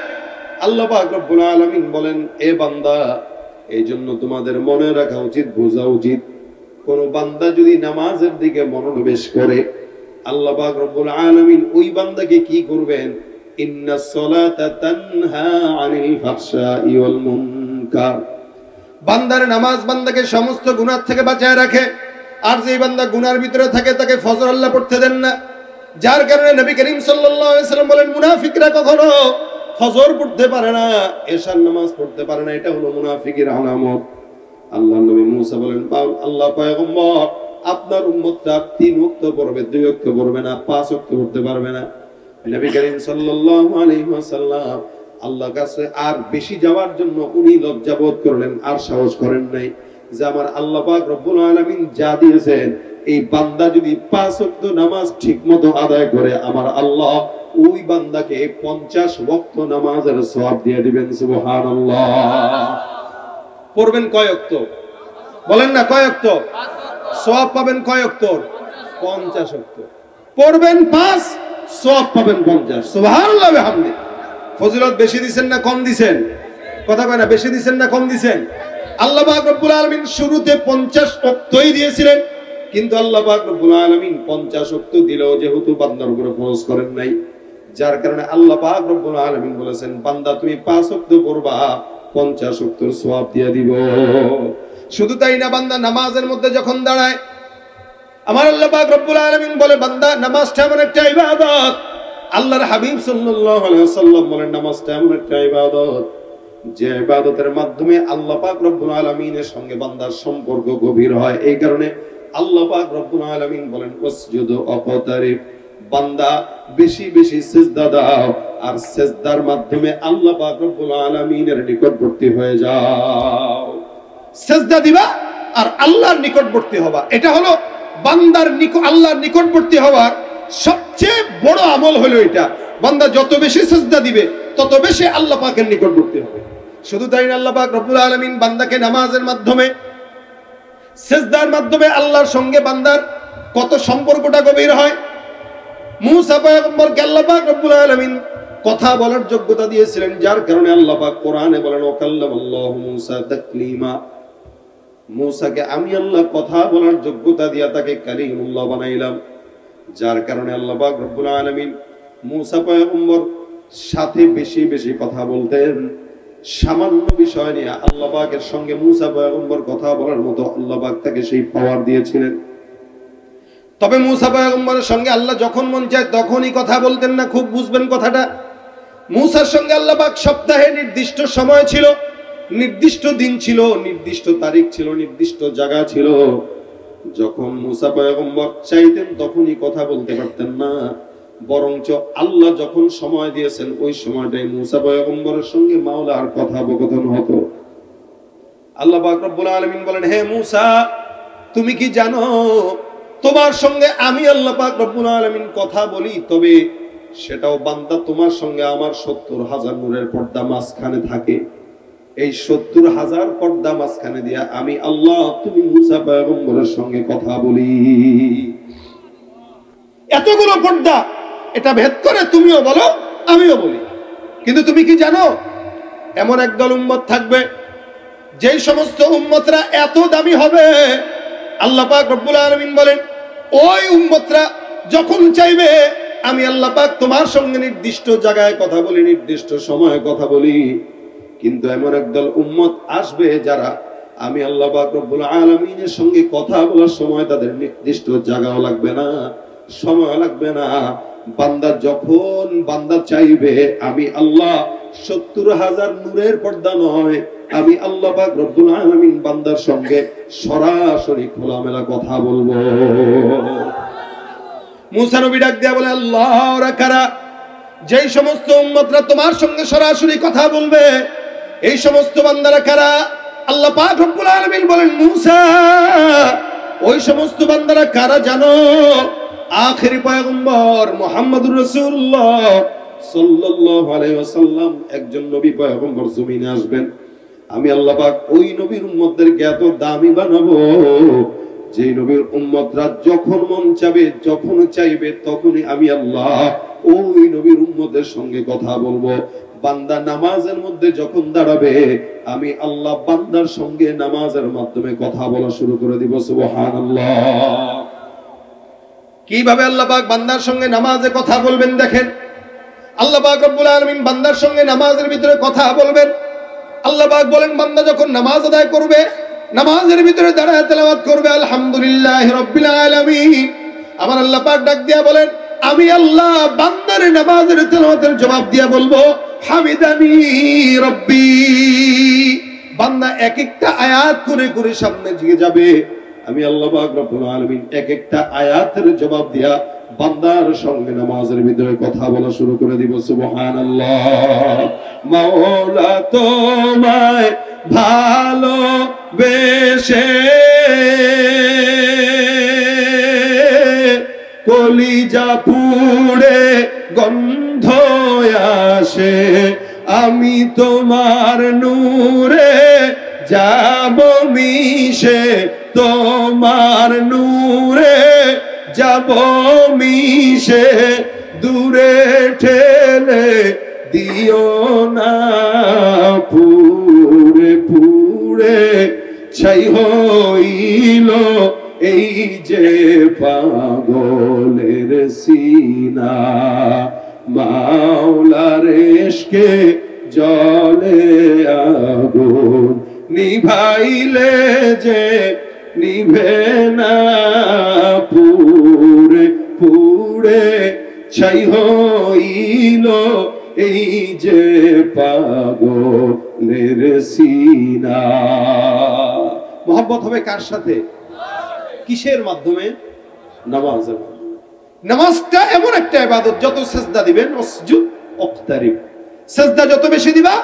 আল্লাহ পাক রব্বুল আলামিন বলেন, এ বান্দা, এই জন্য তোমাদের মনে রাখা উচিত, বোঝা উচিত, কোন বান্দা যদি নামাজের দিকে মনোনিবেশ করে, আল্লাহ পাক রব্বুল আলামিন ওই বান্দাকে কি করবেন? ইন্নাস সালাতা তানহা আনিল ফাহশাই ওয়াল মুনকার। বান্দার নামাজ বান্দাকে সমস্ত গুনাহ থেকে বাঁচায় রাখে। আর যে বান্দা গুনার ভিতরে থাকে তাকে ফজর আল্লাহ পড়তে দেন না। যার কারণে নবী করিম সাল্লাল্লাহু আলাইহি সাল্লাম বলেন, মুনাফিকরা কখনো ফজর পড়তে পারে না, এশার নামাজ পড়তে পারে না, এটা হলো মুনাফিকের আলামত। আল্লাহ নবী মুসা বলেন, আল্লাহ পয়গম্বর, আপনার উম্মতরা 3 ওয়াক্ত পড়বে, 2 ওয়াক্ত পড়বে না, 5 ওয়াক্ত পড়তে পারবে না। নবী করিম সাল্লাল্লাহু আলাইহি ওয়াসাল্লাম আল্লাহর কাছে আর বেশি যাওয়ার জন্য উনি লজ্জাবোধ করলেন, আর সাহস করেন নাই যে আমার আল্লাহ পাক রব্বুল আলামিন যা দিয়েছেন, এই বান্দা যদি 5 ওয়াক্ত নামাজ ঠিকমতো আদায় করে, আমার আল্লাহ ওই বান্দাকে 50 ওয়াক্ত নামাজের সওয়াব দিয়ে দিবেন। সুবহানাল্লাহ। পড়বেন কয় ওয়াক্ত? বলেন না, কয় ওয়াক্ত সওয়াব পাবেন? কয় ওয়াক্ত? 50 ওয়াক্ত। পড়বেন 5, সওয়াব পাবেন 50। সুবহানাল্লাহ ওয়া বিহামদি। ফজিলত বেশি দিবেন না কম দিবেন? কথা কয় না, বেশি দিবেন না কম দিবেন? আল্লাহ পাক রব্বুল আলামিন শুরুতে 50 ওয়াক্তই দিয়েছিলেন, কিন্তু আল্লাহ পাক রব্বুল আলামিন 50 ওয়াক্ত দিলেও যেহেতু বান্দার উপরে ফরজ করেন নাই, যার কারণে আল্লাহ পাক রব্বুল আলামিন বলেছেন, বান্দা তুমি 5 ওয়াক্ত পড়বা, 50 ওয়াক্তের সওয়াব দিয়ে দিব। শুধু তাই না, বান্দা নামাজের মধ্যে যখন দাঁড়ায়, আমার আল্লাহ পাক রব্বুল আলামিন বলে, বান্দা নামাজটা এমন একটা ইবাদত। আল্লাহর হাবিব সাল্লাল্লাহু আলাইহি ওয়াসাল্লাম বলেন, নামাজটা এমন একটা ইবাদত যে ইবাদতের মাধ্যমে আল্লাহ পাক রব্বুল আলামিনের সঙ্গে বান্দার সম্পর্ক গভীর হয়। এই কারণে আল্লাহ পাক রব্বুল আলামিন বলেন, ওয়াসজুদু ওয়াকতারিব, বান্দা বেশি বেশি সিজদা দাও, আর সিজদার মাধ্যমে আল্লাহ পাক রব্বুল আলামিনের নিকটবর্তী হয়ে যাও। সিজদা দিবা আর আল্লাহর নিকটবর্তী হবা, এটা হলো বান্দার আল্লাহর নিকটবর্তী হওয়ার সবচেয়ে বড় আমল হলো এটা। বান্দা যত বেশি সিজদা দিবে তত বেশি আল্লাহ পাকের নিকটবর্তী হবে। শুধু তাই না, আল্লাহ পাক রব্বুল আলামিন বান্দাকে নামাজের মাধ্যমে, সিজদার মাধ্যমে আল্লাহর সঙ্গে বান্দার কত সম্পর্কটা গভীর হয়। মুসা পয়গম্বরকে আল্লাহ পাক রব্বুল আলামিন কথা বলার যোগ্যতা দিয়েছিলেন, যার কারণে আল্লাহ পাক কোরআনে বলেন, ওয়াকাল্লামাল্লাহু মুসা তাকলিমা। মুসাকে আমি আল্লাহ কথা বলার যোগ্যতা দিয়া তাকে কালিমুল্লাহ বানাইলাম, যার কারণে আল্লাহ পাক রব্বুল আলামিন মুসা পয়গম্বর সাথে বেশি বেশি কথা বলতেন। সামান্য বিষয় নিয়ে আল্লাহ পাকের সঙ্গে মুসা পয়গম্বর কথা বলার মতো আল্লাহ পাক তাকে সেই পাওয়ার দিয়েছিলেন। তবে মুসা পয়গম্বরের সঙ্গে আল্লাহ যখন মন চায় তখনই কথা বলতেন না, খুব বুঝবেন কথাটা। মুসার সঙ্গে আল্লাহ পাক সপ্তাহে নির্দিষ্ট সময় ছিল, নির্দিষ্ট দিন ছিল, নির্দিষ্ট তারিখ ছিল, নির্দিষ্ট জায়গা ছিল। যখন মুসা পয়গম্বর চাইতেন তখনই কথা বলতে পারতেন না, বরঞ্চ আল্লাহ যখন সময় দিয়েছেন ওই সময়টাই মুসা পয়গম্বরের সঙ্গে মাওলার কথোপকথন হতো। আল্লাহ পাক রব্বুল আলামিন বলেন, হে মুসা, তুমি কি জানো তোমার সঙ্গে আমি আল্লাহ পাক রব্বুল আলামিন কথা বলি, তবে সেটাও বান্দা তোমার সঙ্গে আমার 70,000 নূরের পর্দা মাঝখানে থাকে। এই 70,000 পর্দা মাঝখানে দিয়া আমি আল্লাহ তুমি মুসা পয়গম্বরের সঙ্গে কথা বলি। এতগুলো পর্দা এটা ভেদ করে তুমিও বলো আমিও বলি। কিন্তু তুমি কি জানো এমন একদল উম্মত থাকবে যেই সমস্ত উম্মতরা এত দামি হবে, আল্লাহ পাক রব্বুল আলামিন বলেন ওই উম্মতরা যখন চাইবে আমি আল্লাহ পাক তোমার সঙ্গে নির্দিষ্ট জায়গায় কথা বলি, নির্দিষ্ট সময়ে কথা বলি। কিন্তু এমন একদল উম্মত আসবে যারা আমি আল্লাহ পাক রব্বুল আলামিনের সঙ্গে কথা বলার সময় তাদের নির্দিষ্ট জায়গাও লাগবে না, সময় লাগবে না। বান্দা যখন বান্দা চাইবে আমি আল্লাহ 70,000 নূরের পর্দা নয়, আমি আল্লাহ পাক রব্বুল আলামিন বান্দার সঙ্গে সরাসরি খোলামেলা কথা বলবো। মুসা নবী ডাক দিয়া বলে, আল্লাহ ওরা কারা যেই সমস্ত উম্মতরা তোমার সঙ্গে সরাসরি কথা বলবে, এই সমস্ত বান্দারা কারা? আল্লাহ পাক রব্বুল আলামিন বলেন, মুসা ওই সমস্ত বান্দারা কারা জানো? আখেরি পয়গম্বর মুহাম্মদুর রাসূলুল্লাহ সাল্লাল্লাহু আলাইহি ওয়াসাল্লাম একজন নবী পয়গম্বর জমিনে আসবেন। আমি আল্লাহ পাক ওই নবীর উম্মতদেরকে এত দামি বানাবো যে নবীর উম্মতরা যখন মন চাবে যখন চাইবে তখনই আমি আল্লাহ ওই নবীর উম্মতের সঙ্গে কথা বলবো। বান্দা নামাজের মধ্যে যখন দাঁড়াবে আমি আল্লাহ বান্দার সঙ্গে নামাজের মাধ্যমে কথা বলা শুরু করে দিব। সুবহানাল্লাহ। কিভাবে আল্লাহ পাক বান্দার সঙ্গে নামাজে কথা বলবেন দেখেন। আল্লাহ পাক রব্বুল আলামিন বান্দার সঙ্গে নামাজের ভিতরে কথা বলবেন। আল্লাহ পাক বলেন বান্দা যখন নামাজ আদায় করবে নামাজের ভিতরে দাঁড়ায় তেলাওয়াত করবে আলহামদুলিল্লাহি রাব্বিল আলামিন। আমার আল্লাহ পাক ডাক দিয়া বলেন আমি আল্লাহ বান্দার নামাজের তেলাওয়াতের জবাব দিয়া বলবো হামিদানি রব্বি। বান্দা এক একটা আয়াত করে করে সামনে এগিয়ে যাবে, আমি আল্লাহ পাক রব্বুল আলামিন এক একটা আয়াতের জবাব দিয়া বান্দার সঙ্গে নামাজের ভিতরে কথা বলা শুরু করে দিব। সুবহানাল্লাহ। মাওলা তোমায় ভালোবেসে কলিজা পুড়ে গন্ধ আসে, আমি তোমার নূরে যাব মিশে, তোমার নূরে যাব মিশে, দূরে ঠেলে দিও না পুরে পুরে ছাই হইল এই যে পাগলের সিনা, মাওলার ইশকে জলে আগুন নিভাইলে যে নিভে না, পুরে পুরে ছাই হইল এই যে পাগলের সিনা। মহব্বত হবে কার সাথে? কিসের মাধ্যমে? নামাজের মাধ্যমে। নামাজটা এমন একটা ইবাদত যত সেজদা দিবেন ওয়াসজুদ ওয়াকতারিব, সেজদা যত বেশি দিবা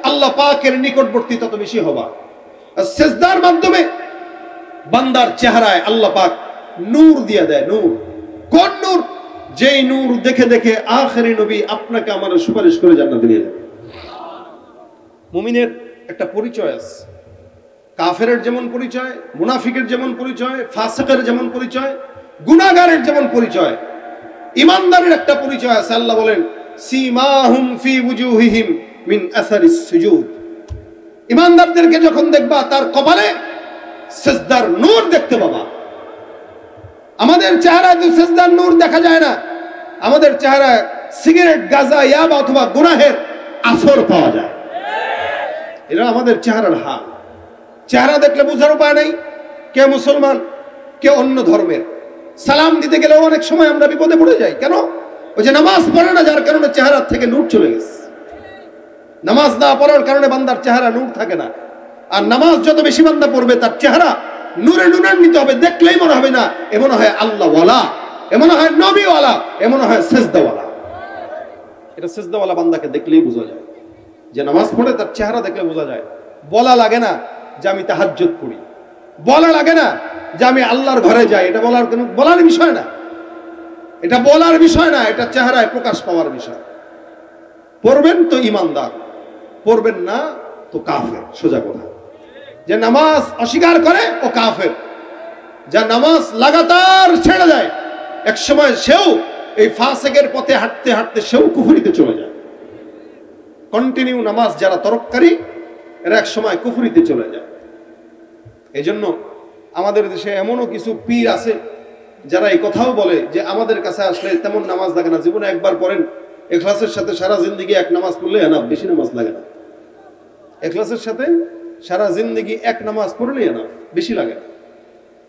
আল্লাহ পাকের নিকটবর্তী তত বেশি হবা। আর সেজদার মাধ্যমে বান্দার চেহারায় আল্লাহ পাক নূর দিয়ে দেয়। নূর কোন নূর? যেই নূর দেখে দেখে আখেরি নবী আপনাকে আমার সুপারিশ করে জান্নাতে নিয়ে যাবে। মুমিনের একটা পরিচয় আছে, কাফেরের যেমন পরিচয়, মুনাফিকের যেমন পরিচয়, ফাসিকের যেমন পরিচয়, গুনাহগারের যেমন পরিচয়, ইমানদারের একটা পরিচয় আছে। আল্লাহ বলেন সীমাহুম ফি ওয়ুজুহিহিম মিন আসারিস সুজুদ। ইমানদারদেরকে যখন দেখবা তার কপালে সিজদার নূর দেখতে পাবা। আমাদের চেহারায় তো সিজদার নূর দেখা যায় না, আমাদের চেহারায় সিগারেট, গাঁজা, ইয়াবা অথবা গুনাহের আসর পাওয়া যায়। এটা আমাদের চেহারার হাল। চেহারা দেখলে বোঝার উপায় নেই কে মুসলমান কে অন্য ধর্মের। সালাম দিতে গেলেও অনেক সময় আমরা বিপদে পড়ে যাই। কেন? ওই যে নামাজ পড়ে না, যার কারণে চেহারা থেকে নূর চলে গেছে। নামাজ না পড়ার কারণে বান্দার চেহারা নূর থাকে না। আর নামাজ যত বেশি বান্দা পড়বে তার চেহারা নূরে নূরান্বিত হবে, দেখলেই মনে হবে না এ মনে হয় আল্লাহওয়ালা, এ মনে হয় নবীওয়ালা, এ মনে হয় সেজদাওয়ালা। এটা সেজদাওয়ালা বান্দাকে দেখলেই বোঝা যায়, যে নামাজ পড়ে তার চেহারা দেখলে বোঝা যায়। বলা লাগে না যে আমি তাহাজ্জুদ পড়ি, বলা লাগে না যে আমি আল্লাহর ঘরে যাই, এটা বলার বিষয় না, এটা বলার বিষয় না, এটা চেহারায় প্রকাশ পাওয়ার বিষয়। পড়বেন তো ইমানদার, পড়বেন না তো কাফের। সোজা কথা, যে নামাজ অস্বীকার করে ও কাফের। যা নামাজ লাগাতার ছেড়ে দেয়, এক সময় সেও এই ফাসেকের পথে হাঁটতে হাঁটতে সেও কুফরিতে চলে যায়। কন্টিনিউ নামাজ যারা তরককারী, এরা এক সময় কুফরিতে চলে যায়। এই জন্য আমাদের দেশে এমনও কিছু পীর আছে যারা এই কথাও বলে যে আমাদের কাছে আসলে তেমন নামাজ লাগে না, জীবনে একবার পড়েন, ইখলাসের সাথে সারা জিন্দেগি এক নামাজ পড়লে এনাফ, বেশি নামাজ লাগে না। ইখলাসের সাথে সারা জিন্দেগি এক নামাজ পড়লেই এনাফ, বেশি লাগে না।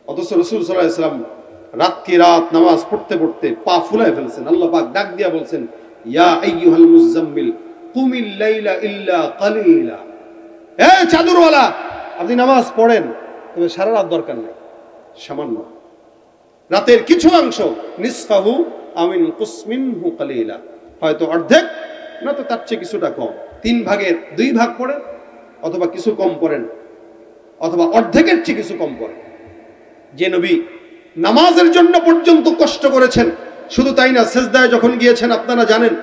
অথচ রাসূল সাল্লাল্লাহু আলাইহি ওয়াসাল্লাম রাত কি রাত নামাজ পড়তে পড়তে পা ফুলায় ফেলছেন। আল্লাহ পাক ডাক দিয়া বলছেন, ইয়া আইয়ুহাল মুযাম্মিল কুমিল লাইলা ইল্লা কালিলা। হে চাদরওয়ালা, আপনি নামাজ পড়েন, তবে সারা রাত দরকার নেই, সামান্য রাতের কিছু অংশ, নিসফাহু আমিন কুসমিনহু কালিলা, হয়তো অর্ধেক না তো তার চেয়ে কিছুটা কম, 3 ভাগের 2 ভাগ পড়েন, অথবা কিছু কম পড়েন, অথবা অর্ধেকের চেয়ে কিছু কম পড়েন। যে নবী নামাজের জন্য পর্যন্ত কষ্ট করেছেন, শুধু তাই না, সেজদায় যখন গিয়েছেন আপনারা জানেন,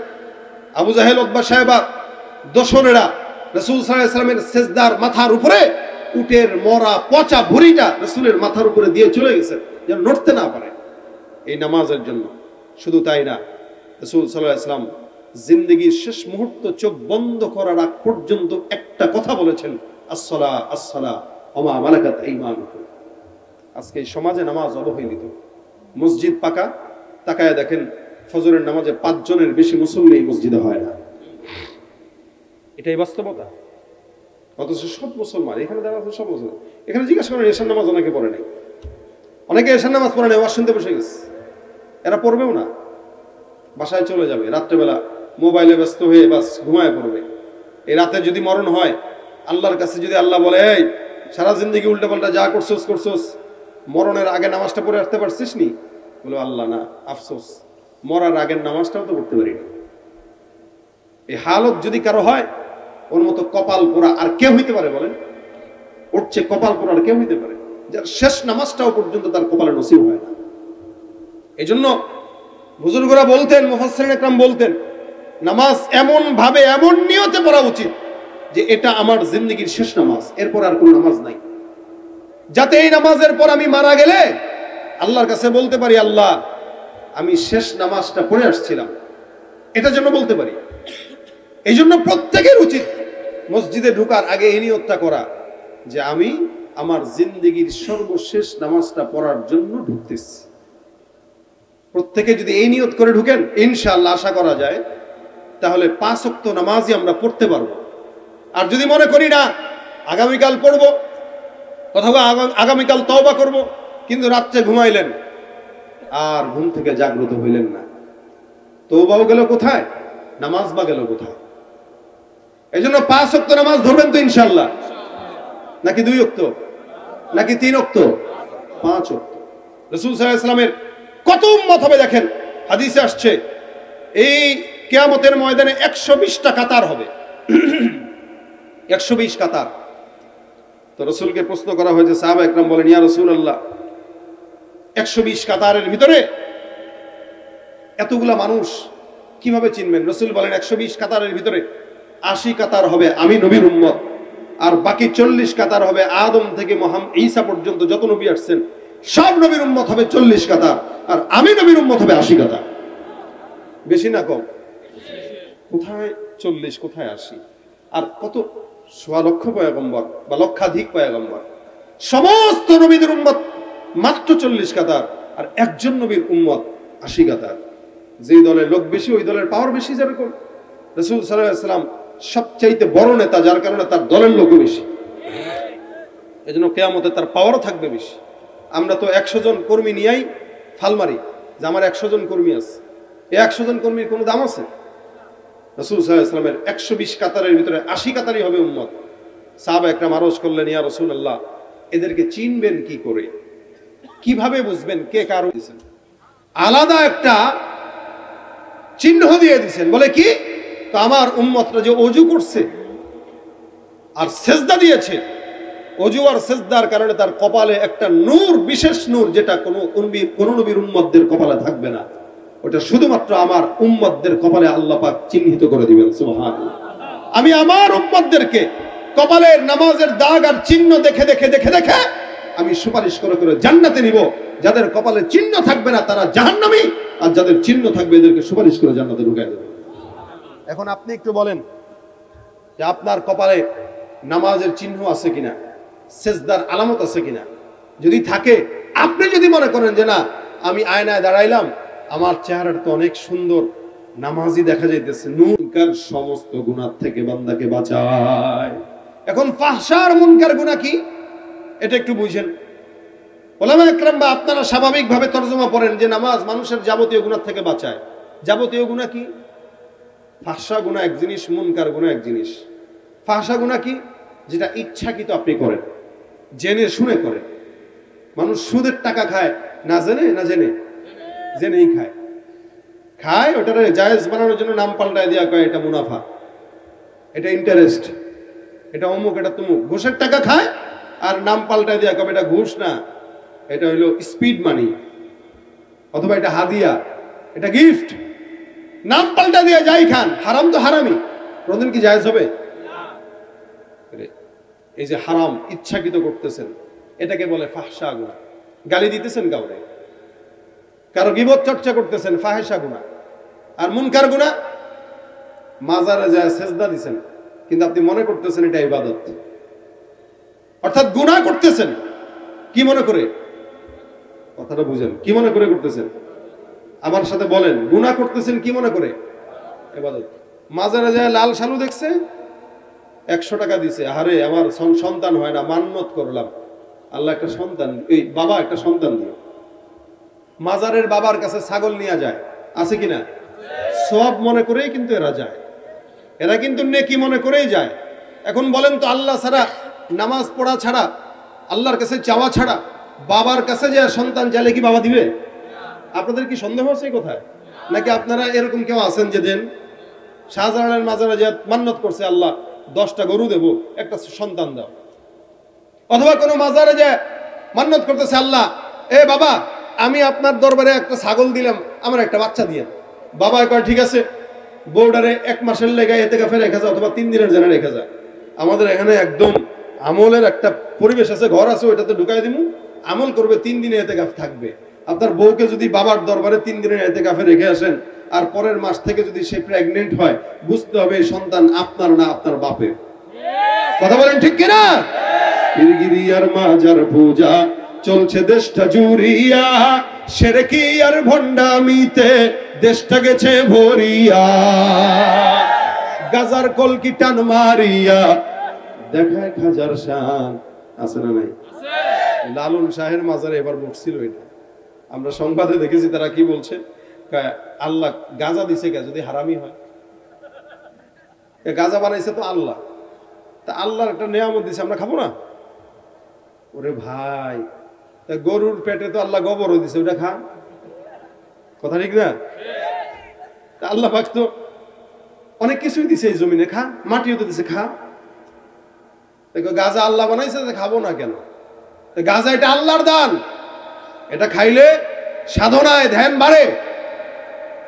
আবু জাহেল, উতবা, সায়বা, দোসরেরা রাসূল সাল্লাল্লাহু আলাইহি ওয়াসাল্লামের সেজদার মাথার উপরে উটের মরা পচা ভুঁড়িটা রাসূলের মাথার উপরে দিয়ে চলে গেছেন, যেন নড়তে না পারে এই নামাজের জন্য। শুধু তাই না, রাসূল সাল্লাল্লাহু আলাইহি ওয়াসাল্লাম জিন্দেগীর শেষ মুহূর্ত চোখ বন্ধ করার আগ পর্যন্ত একটা কথা বলেছেন, আসসালা আসসালা ওয়া মা মালাকাত আইমানুকুম। আজকে এই সমাজে নামাজ অবহেলিত, মসজিদ পাকা, তাকায় দেখেন ফজরের নামাজে 5 জনের বেশি মুসল্লি এই মসজিদে হয় না। এটাই বাস্তবতা। অথচ সব মুসলমান এখানে দাঁড়া আছে, সব মুসলমান এখানে জিজ্ঞাসা করেন এশার নামাজ অনেকে পড়ে নাই, অনেকে এশার নামাজ পড়ে নাই, ওয়াজ শুনতে বসে গেছে। এরা পড়বেও না, বাসায় চলে যাবে, রাত্রেবেলা মোবাইলে ব্যস্ত হয়ে বাস ঘুমায় পড়বে। এই রাতে যদি মরণ হয়, আল্লাহর কাছে যদি আল্লাহ বলে, এই সারা জিন্দগি উল্টা পাল্টা যা করছোস করছোস, মরণের আগে নামাজটা পড়ে আসতে পারছিস নি? বলো আল্লাহ না, আফসোস, মরার আগের নামাজটাও তো পড়তে পারি না। এই হালত যদি কারো হয়, ওর মতো কপাল পোড়া আর কে হইতে পারে বলেন? উঠছে কপাল পোড়া আর কে হইতে পারে, যার শেষ নামাজটাও পর্যন্ত তার কপালে নসিব হয় না। এই জন্য বুজুর্গরা বলতেন, মুফাসসিরিন ইকরাম বলতেন, নামাজ এমন ভাবে, এমন নিয়তে পড়া উচিত যে এটা আমার জিন্দেগীর শেষ নামাজ, এরপর আর কোনো নামাজ নাই, যাতে এই নামাজের পর আমি মারা গেলে আল্লাহর কাছে বলতে পারি, আল্লাহ আমি শেষ নামাজটা পড়ে আসছিলাম, এটা যেন বলতে পারি। এই জন্য প্রত্যেকের উচিত মসজিদে ঢোকার আগে এই নিয়তটা করা যে আমি আমার জিন্দেগীর সর্বশেষ নামাজটা পড়ার জন্য ঢুকতেছি। প্রত্যেকে যদি এই নিয়ত করে ঢুকেন, ইনশাআল্লাহ আশা করা যায় তাহলে 5 ওয়াক্ত নামাজই আমরা পড়তে পারবো। আর যদি মনে করি না আগামীকাল পড়বো, অথবা আগামীকাল তওবা করব, কিন্তু রাত্রে ঘুমাইলেন আর ঘুম থেকে জাগ্রত হইলেন না, তওবাও গেল কোথায়, নামাজ বা গেল কোথায়? এই জন্য 5 ওয়াক্ত নামাজ ধরবেন তো ইনশাআল্লাহ, নাকি 2 ওয়াক্ত, নাকি 3 ওয়াক্ত? 5 ওয়াক্ত। রাসূল সাল্লাল্লাহু আলাইহি ওয়াসাল্লামের কত উম্মত হবে দেখেন, হাদিসে আসছে এই কিয়ামতের ময়দানে 120টা কাতার হবে, 120 কাতার। তো রাসূলকে প্রশ্ন করা হয়েছে, সাহাবা একরাম বলেন, ইয়া রাসূলুল্লাহ 120 কাতারের ভিতরে এতগুলা মানুষ কিভাবে চিনবেন? রাসূল বলেন 120 কাতারের ভিতরে 80 কাতার হবে আমি নবীর উম্মত, আর বাকি 40 কাতার হবে আদম থেকে মুহাম্মদ ঈসা পর্যন্ত যত নবী আসছেন সব নবীর উম্মত হবে 40 কাতার, আর আমি নবীর উম্মত হবে 80 কাতার। বেশি না কম? কোথায় 40, কোথায় 80? আর কত সোয়া লক্ষ পয়গম্বর বা লক্ষাধিক পয়গম্বর, সমস্ত নবীদের উম্মত মাত্র 40 কাতার, আর একজন নবীর উম্মত 80 কাতার। যেই দলের লোক বেশি ওই দলের পাওয়ার বেশি। যেরকম রাসূল সাল্লাল্লাহু আলাইহি ওয়াসাল্লাম সবচাইতে বড় নেতা, যার কারণে তার দলের লোকও বেশি, এজন্য কিয়ামতে তার পাওয়ারও থাকবে বেশি। আমরা তো 100 জন কর্মী নিয়েই ফাল মারি যে আমার 100 জন কর্মী আছে, এই 100 জন কর্মীর কোনো দাম আছে? রাসূল সাল্লাল্লাহু আলাইহি ওয়াসাল্লামের 120 কাতারের ভিতরে 80 কাতারই হবে উম্মত। সাহাবা একরাম আরজ করলেন, ইয়া রাসূলুল্লাহ এদেরকে চিনবেন কি করে, কিভাবে বুঝবেন কে কারো দিয়েছেন? আলাদা একটা চিহ্ন দিয়ে দিয়েছেন, বলে কি, তো আমার উম্মতরা যে ওযু করছে আর সেজদা দিয়েছে, ওযু আর সেজদার কারণে তার কপালে একটা নূর, বিশেষ নূর, যেটা কোন নবীর উম্মতদের কপালে থাকবে না, ওটা শুধুমাত্র আমার উম্মতদের কপালে আল্লাহ পাক চিহ্নিত করে দিবেন। সুবহানাল্লাহ। আমি আমার উম্মতদেরকে কপালের নামাজের দাগ আর চিহ্ন দেখে দেখে দেখে দেখে আমি সুপারিশ করে করে জান্নাতে নিব। যাদের কপালে চিহ্ন থাকবে না তারা জাহান্নামী, আর যাদের চিহ্ন থাকবে এদেরকে সুপারিশ করে জান্নাতে ঢুকায় দেবে। এখন আপনি একটু বলেন যে আপনার কপালে নামাজের চিহ্ন আছে কিনা, সেজদার আলামত আছে কিনা? যদি থাকে, আপনি যদি মনে করেন যে না, আমি আয়নায় দাঁড়াইলাম, আমার চেহারাটা তো অনেক সুন্দর, নামাজি দেখা যাইতেছে, মুনকার সমস্ত গুনাহ থেকে বান্দাকে বাঁচায়। এখন ফাহশার মুনকার গুনাহ কি এটা একটু বুঝেন। ওলামা একরাম বা আপনারা স্বাভাবিকভাবে তরজমা পড়েন যে নামাজ মানুষের যাবতীয় গুনাহ থেকে বাঁচায়। যাবতীয় গুনাহ কি? ফাহশা গুনাহ এক জিনিস, মুনকার গুনাহ এক জিনিস। ফাহশা গুনাহ কি? যেটা ইচ্ছাকৃত আপনি করেন, জেনে শুনে করেন। মানুষ সুদের টাকা খায় না জেনে, না জেনে, জেনেই খায়। খায় ওটারে জায়েজ বানানোর জন্য নাম পাল্টায় দেওয়া, কয় এটা মুনাফা, এটা ইন্টারেস্ট, এটা অমুক, এটা তুমুক। ঘুষের টাকা খায় আর নাম পাল্টায় দেওয়া, কবে এটা ঘুষ না, এটা হইলো স্পিড মানি, অথবা এটা হাদিয়া, এটা গিফট। নাম পাল্টা দিয়ে যাই খান। হারাম তো হারামি, কোনদিন কি জায়েজ হবে? এই যে হারাম ইচ্ছাকৃত করতেছেন, এটাকে বলে ফাহশা গুনাহ। গালি দিতেছেন কাউরে, কারো গীবত চর্চা করতেছেন, ফাহিশা গুনাহ। আর মুনকার গুনাহ, মাজারে যায় সেজদা দিবেন কিন্তু আপনি মনে করতেছেন এটা ইবাদত, অর্থাৎ গুনাহ করতেছেন কি মনে করে? কথাটা বুঝেন, কি মনে করে করতেছেন? আমার সাথে বলেন, গুনাহ করতেছেন কি মনে করে? ইবাদত। মাজারে যায় লাল শালু দেখছে, 100 টাকা দিছে, আরে আমার সন্তান হয় না, মান্নত করলাম, আল্লাহ একটা সন্তান, এই বাবা একটা সন্তান দিও। মাজারের বাবার কাছে ছাগল নিয়ে যায়, আছে কিনা? সওয়াব মনে করেই কিন্তু এরা যায়, এরা কিন্তু নেকি মনে করেই যায়। এখন বলেন তো, আল্লাহ ছাড়া, নামাজ পড়া ছাড়া, আল্লাহর কাছে চাওয়া ছাড়া বাবার কাছে যে সন্তান চাইলে কি বাবা দিবে? আপনাদের কি সন্দেহ আছে এই কথায়? নাকি আপনারা এরকম কেউ আছেন যে দেন? শাহজালালের মাজারে যে মান্নত করছে, আল্লাহ 10টা গরু দেব, একটা সন্তান দাও। অথবা কোনো মাজারে যে মান্নত করতেছে, আল্লাহ এ বাবা, আমি আপনার দরবারে একটা ছাগল দিলাম, আমার একটা বাচ্চা দিয়ে। বাবা কয় ঠিক আছে, বউডারে 1 মাসের লেগে ইতিকাফে রেখে যায়, অথবা 3 দিনের জন্য রেখে যায়। আমাদের এখানে একদম আমলের একটা পরিবেশ আছে, ঘর আছে, ওইটাতে ঢুকাই দিমু, আমল করবে, 3 দিনে ইতিকাফ থাকবে। আপনার বউকে যদি বাবার দরবারে 3 দিনের ইতিকাফে রেখে আসেন, আর পরের মাস থেকে যদি সে প্রেগনেন্ট হয়, বুঝতে হবে এই সন্তান আপনার না, আপনার বাপের। কথা বলেন ঠিক কিনা? পীরগিরি আর মাজার পূজা চলছে দেশটা জুড়িয়া, শিরকি আর ভণ্ডামিতে দেশটা গেছে ভরিয়া, গাজার কলকি টান মারিয়া দেখায় খাজার শান। আছে না নাই? লালন শাহের মাজারে এবার বসছিল, এটা আমরা সংবাদে দেখেছি। তারা কি বলছে? আল্লাহ গাজা দিছে কে যদি হারামি হয়? গাজা বানাইছে তো আল্লাহ, তা আল্লাহর একটা নিয়ামত দিছে, আমরা খাবো না? ওরে ভাই, গরুর পেটে তো আল্লাহ গোবর দিছে, ওটা খা। কথা ঠিক না? আল্লাহ পাক তো অনেক কিছুই দিছে এই জমিনে, খা। মাটিও তো দিছে, খা। গাজা আল্লাহ বানাইছে, খাবো না কেন? গাজা এটা আল্লাহর দান, এটা খাইলে সাধনায় ধ্যান বাড়ে।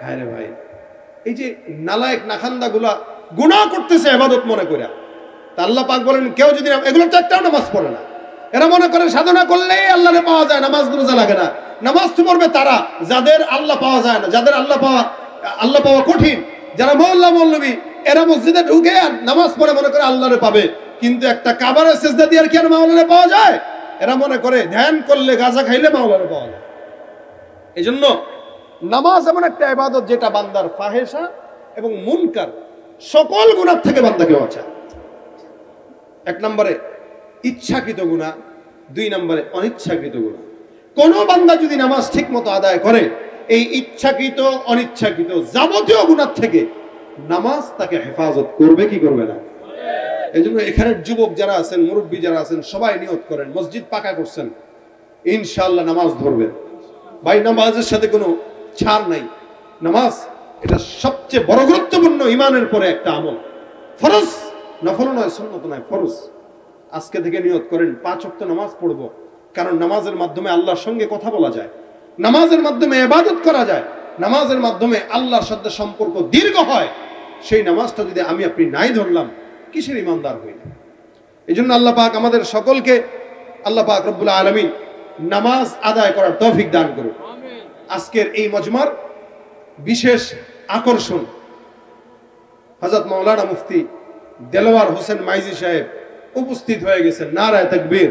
হ্যাঁ রে ভাই, এই যে নালায়েক নাখান্দা গুলা গুনাহ করতেছে ইবাদত মনে করে, তা আল্লাহ পাক বলেন কেউ যদি এগুলো তো একটাও নামাজ পড়ে না, এরা মনে করে সাধনা করলেই আল্লাহরে পাওয়া যায়, নামাজ রোজা লাগে না। নামাজ তো পড়বে তারা যাদের আল্লাহ পাওয়া যায় না, যাদের আল্লাহ পাওয়া কঠিন, যারা মহল্লা মৌলবী, এরা মসজিদে ঢুকে আর নামাজ পড়ে মনে করে আল্লাহরে পাবে, কিন্তু একটা কাবারে সেজদা দিয়ে আর কি আর মাওলারে পাওয়া যায়? এরা মনে করে ধ্যান করলে, গাঁজা খাইলে মাওলারে পাওয়া যায়। এই জন্য নামাজ এমন একটা ইবাদত যেটা বান্দার ফাহেসা এবং মুনকার সকল গুনাহ থেকে বান্দাকে বাঁচায়। 1 নম্বরে ইচ্ছাকৃত গুনাহ, 2 নম্বরে অনিচ্ছাকৃত গুনাহ। কোন বান্দা যদি নামাজ ঠিক মতো আদায় করে, এই ইচ্ছাকৃত অনিচ্ছাকৃত যাবতীয় গুনাহ থেকে নামাজ তাকে হেফাজত করবে কি করবে না? এই জন্য এখানের যুবক যারা আছেন, মুরব্বী যারা আছেন, সবাই নিয়ত করেন, মসজিদ পাকা করছেন, ইনশাআল্লাহ নামাজ ধরবেন। ভাই নামাজের সাথে কোনো ছাড় নাই। নামাজ এটা সবচেয়ে বড় গুরুত্বপূর্ণ ইমানের পরে একটা আমল, ফরজ, নফল নয়, সুন্নত নয়, ফরজ। আজকে থেকে নিয়ত করেন 5 ওয়াক্ত নামাজ পড়বো, কারণ নামাজের মাধ্যমে আল্লাহর সঙ্গে কথা বলা যায়, নামাজের মাধ্যমে ইবাদত করা যায়, নামাজের মাধ্যমে আল্লাহর সাথে সম্পর্ক দীর্ঘ হয়। সেই নামাজটা যদি আমি আপনি নাই ধরলাম, কিসের ইমানদার হই না? এই জন্য আল্লাহ পাক আমাদের সকলকে, আল্লাহ পাক রব্বুল আলামিন নামাজ আদায় করার তৌফিক দান করুন। আজকের এই মজমার বিশেষ আকর্ষণ হযরত মাওলানা মুফতি দেলোয়ার হোসেন মাইজি সাহেব উপস্থিত হয়ে গেছেন। নারায়ে তাকবীর,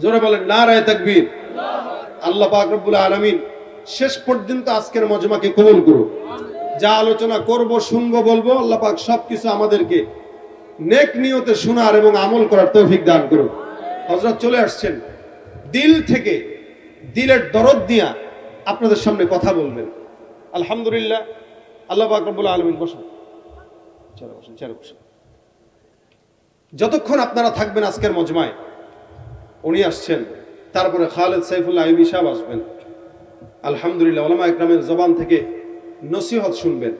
জোরে বলেন নারায়ে তাকবীর। আল্লাহ পাক রব্বুল আলামিন শেষ পর্যন্ত আজকের মজমাকে কবুল করুন। যা আলোচনা করব, শুনবো, বলবো, আল্লাহ পাক সবকিছু আমাদেরকে নেক নিয়তে শোনার এবং আমল করার তৌফিক দান করুন। হযরত চলে আসছেন, দিল থেকে, দিলের দরদ দিয়া আপনাদের সামনে কথা বলবেন। আলহামদুলিল্লাহ, আল্লাহ পাক রব্বুল আলামিন। বসুন, চলো বসুন, চলো বসুন। যতক্ষণ আপনারা থাকবেন আজকের মজমায়, উনি আসছেন, তারপরে খালেদ সাইফুল্লাহ আইয়ুবী সাহেব আসবেন। আলহামদুলিল্লাহ, উলামা ইকরামের জবান থেকে নসিহত শুনবেন।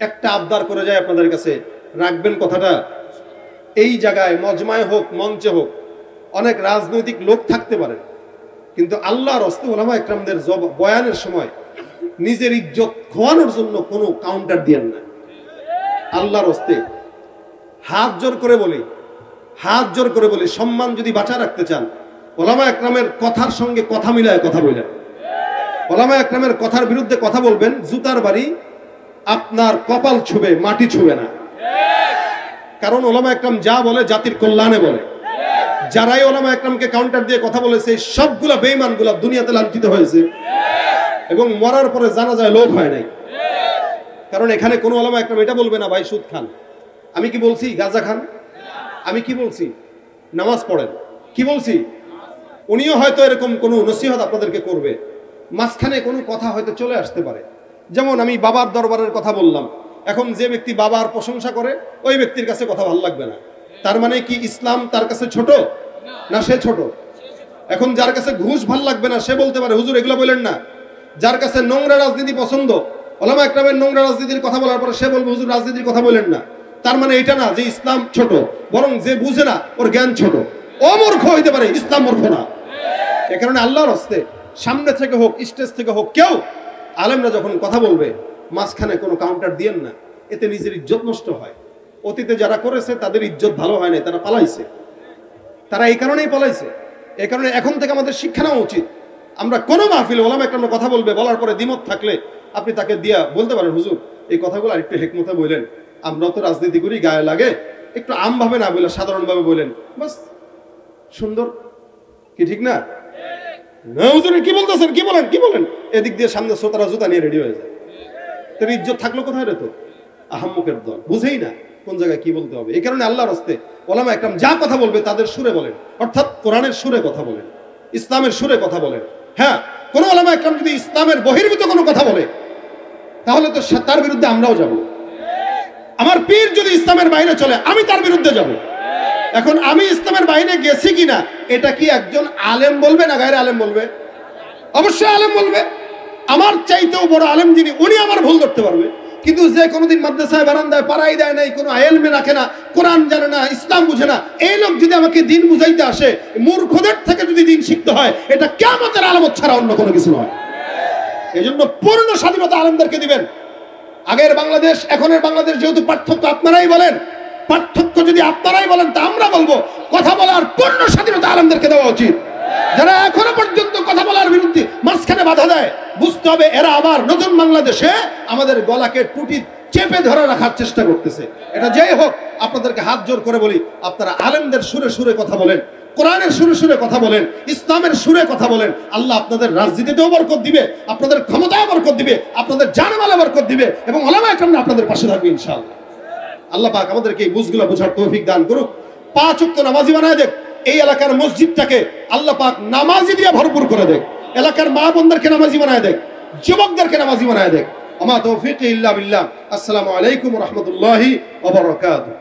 একটা আবদার করে যায় আপনাদের কাছে, রাখবেন কথাটা। এই জায়গায় মজমায় হোক, মঞ্চে হোক, অনেক রাজনৈতিক লোক থাকতে পারে, কিন্তু আল্লাহর রাস্তে উলামা ইকরামদের বয়ানের সময় নিজের ইজ্জত খোয়ানোর জন্য কোনো কাউন্টার দিয়েন না। আল্লাহর রাস্তে হাত জোর করে বলি, হাত জোর করে বলি, সম্মান যদি বাঁচা রাখতে চান, উলামা ইকরামের কথার সঙ্গে কথা মিলায় কথা বলেন। উলামা ইকরামের কথার বিরুদ্ধে কথা বলবেন, জুতার বাড়ি আপনার কপাল ছুবে, মাটি ছুবে না। কারণ উলামা ইকরাম যা বলে জাতির কল্যাণে বলে। যারাই উলামা ইকরামকে কাউন্টার দিয়ে কথা বলেছে, সবগুলা বেঈমানগুলা দুনিয়াতে লাঞ্ছিত হয়েছে এবং মরার পরে জানা যায় লোক হয় নাই। কারণ এখানে কোন উলামা ইকরাম এটা বলবে না, ভাই সুদ খান। আমি কি বলছি গাঁজা খান? আমি কি বলছি নামাজ পড়েন? কি বলছি? উনিও হয়তো এরকম কোনো নসিহত আপনাদেরকে করবে, মাঝখানে কোনো কথা হয়তো চলে আসতে পারে। যেমন আমি বাবার দরবারের কথা বললাম, এখন যে ব্যক্তি বাবার প্রশংসা করে, ওই ব্যক্তির কাছে কথা ভালো লাগবে না। তার মানে কি ইসলাম তার কাছে ছোট না? সে ছোট। এখন যার কাছে ঘুষ ভাল লাগবে না, সে বলতে পারে হুজুর এগুলো বলেন না। যার কাছে নোংরা রাজনীতি পছন্দ, উলামা ইকরামের নোংরা রাজনীতির কথা বলার পরে সে বলবে হুজুর রাজনীতির কথা বলেন না। তার মানে এটা না যে ইসলাম ছোট, বরং যে বুঝে না ওর জ্ঞান ছোট। ও মূর্খ হইতে পারে, ইসলাম মূর্খ না। এ কারণে আল্লাহর রাস্তে সামনে থেকে হোক, স্টেজ থেকে হোক, কেউ আলেমরা যখন কথা বলবে, মাঝখানে কোনো কাউন্টার দিয়েন না। এতে নিজের ইজ্জত নষ্ট হয়। অতীতে যারা করেছে তাদের ইজ্জত ভালো হয় না, তারা পালাইছে। তারা এই কারণেই পালাইছে। এই কারণে এখন থেকে আমাদের শিক্ষা নেওয়া উচিত। আমরা কোনো মাহফিলে উলামা ইকরামরা কথা বলবে, বলার পরে দ্বিমত থাকলে আপনি তাকে দিয়া বলতে পারেন হুজুর এই কথাগুলো আরেকটু হেকমতে বললেন, আমরা তো রাজনীতি করি, গায়ে লাগে, একটু আমভাবে না বলে সাধারণভাবে বলেন, বাস সুন্দর। কি ঠিক না? হুজুর কি বলতেছেন, কি বলেন, কি বলেন, এদিক দিয়ে সামনে শ্রোতারা জুতা নিয়ে রেডি হয়ে যায়। তোর ইজ্জত থাকলো কোথায় রে? তো আহাম্মকের দল, বুঝেই না কোন জায়গায় কি বলতে হবে। এই কারণে আল্লাহর রাস্তে উলামা ইকরাম যা কথা বলবে তাদের সুরে বলেন, অর্থাৎ কোরআনের সুরে কথা বলেন, ইসলামের সুরে কথা বলেন। হ্যাঁ, কোন উলামা ইকরাম যদি ইসলামের বহির্ভূত কোনো কথা বলে, তাহলে তো তার বিরুদ্ধে আমরাও যাব। আমার পীর যদি ইসলামের বাইরে চলে, আমি তার বিরুদ্ধে যাব। এখন আমি ইসলামের বাইরে গেছি কিনা এটা কি একজন আলেম বলবে না গায়রে আলেম বলবে? অবশ্যই আলেম বলবে। আমার চাইতেও বড় আলেম যিনি, উনি আমার ভুল ধরতে পারবে। কিন্তু যে কোনোদিন মাদ্রাসায় বারান্দায় পাড়াই দেয় নাই, কোনো আলেমে রাখে না, কোরআন জানে না, ইসলাম বুঝে না, এই লোক যদি আমাকে দিন বুঝাইতে আসে, মূর্খদের থেকে যদি দিন শিখতে হয়, এটা কিয়ামতের আলামত ছাড়া অন্য কোনো কিছু নয়। এই জন্য পূর্ণ স্বাধীনতা আলেমদেরকে দিবেন। আগের বাংলাদেশ এখনের বাংলাদেশ যেহেতু পার্থক্য আপনারাই বলেন, পার্থক্য যদি আপনারাই বলেন তা আমরা বলবো, কথা বলার পূর্ণ স্বাধীনতা আলেমদেরকে দেওয়া উচিত। যারা এখনো পর্যন্ত কথা বলার বিরুদ্ধে মাঝখানে বাধা দেয়, বুঝতে হবে এরা আবার নতুন বাংলাদেশে আমাদের গলাকে টুটি চেপে ধরে রাখার চেষ্টা করতেছে। এটা যেই হোক, আপনাদেরকে হাত জোর করে বলি, আপনারা আলেমদের সুরে সুরে কথা বলেন, কোরআনের সুরে সুরে কথা বলেন, ইসলামের সুরে কথা বলেন। আল্লাহ আপনাদের রাজনীতিতেও বরকত দিবে, আপনাদের ক্ষমতায় বরকত দিবে, আপনাদের জানমালে বরকত দিবে, এবং উলামা ইকরামরা আপনাদের পাশে থাকবে ইনশাআল্লাহ। আল্লাহ পাক আমাদেরকে এই বুঝগুলো বোঝার তৌফিক দান করুক। 5 ওয়াক্ত নামাজি বানায় দেখ। এই এলাকার মসজিদটাকে আল্লাহ পাক নামাজি দিয়ে ভরপুর করে দেখ। এলাকার মা বোনদেরকে নামাজি বানায় দেখ, যুবকদেরকে নামাজি বানায় দেখ। আমা তৌফিক ইল্লা বিল্লাহ। আসসালামু আলাইকুম ওয়া রাহমাতুল্লাহি ওয়া বারাকাতুহু।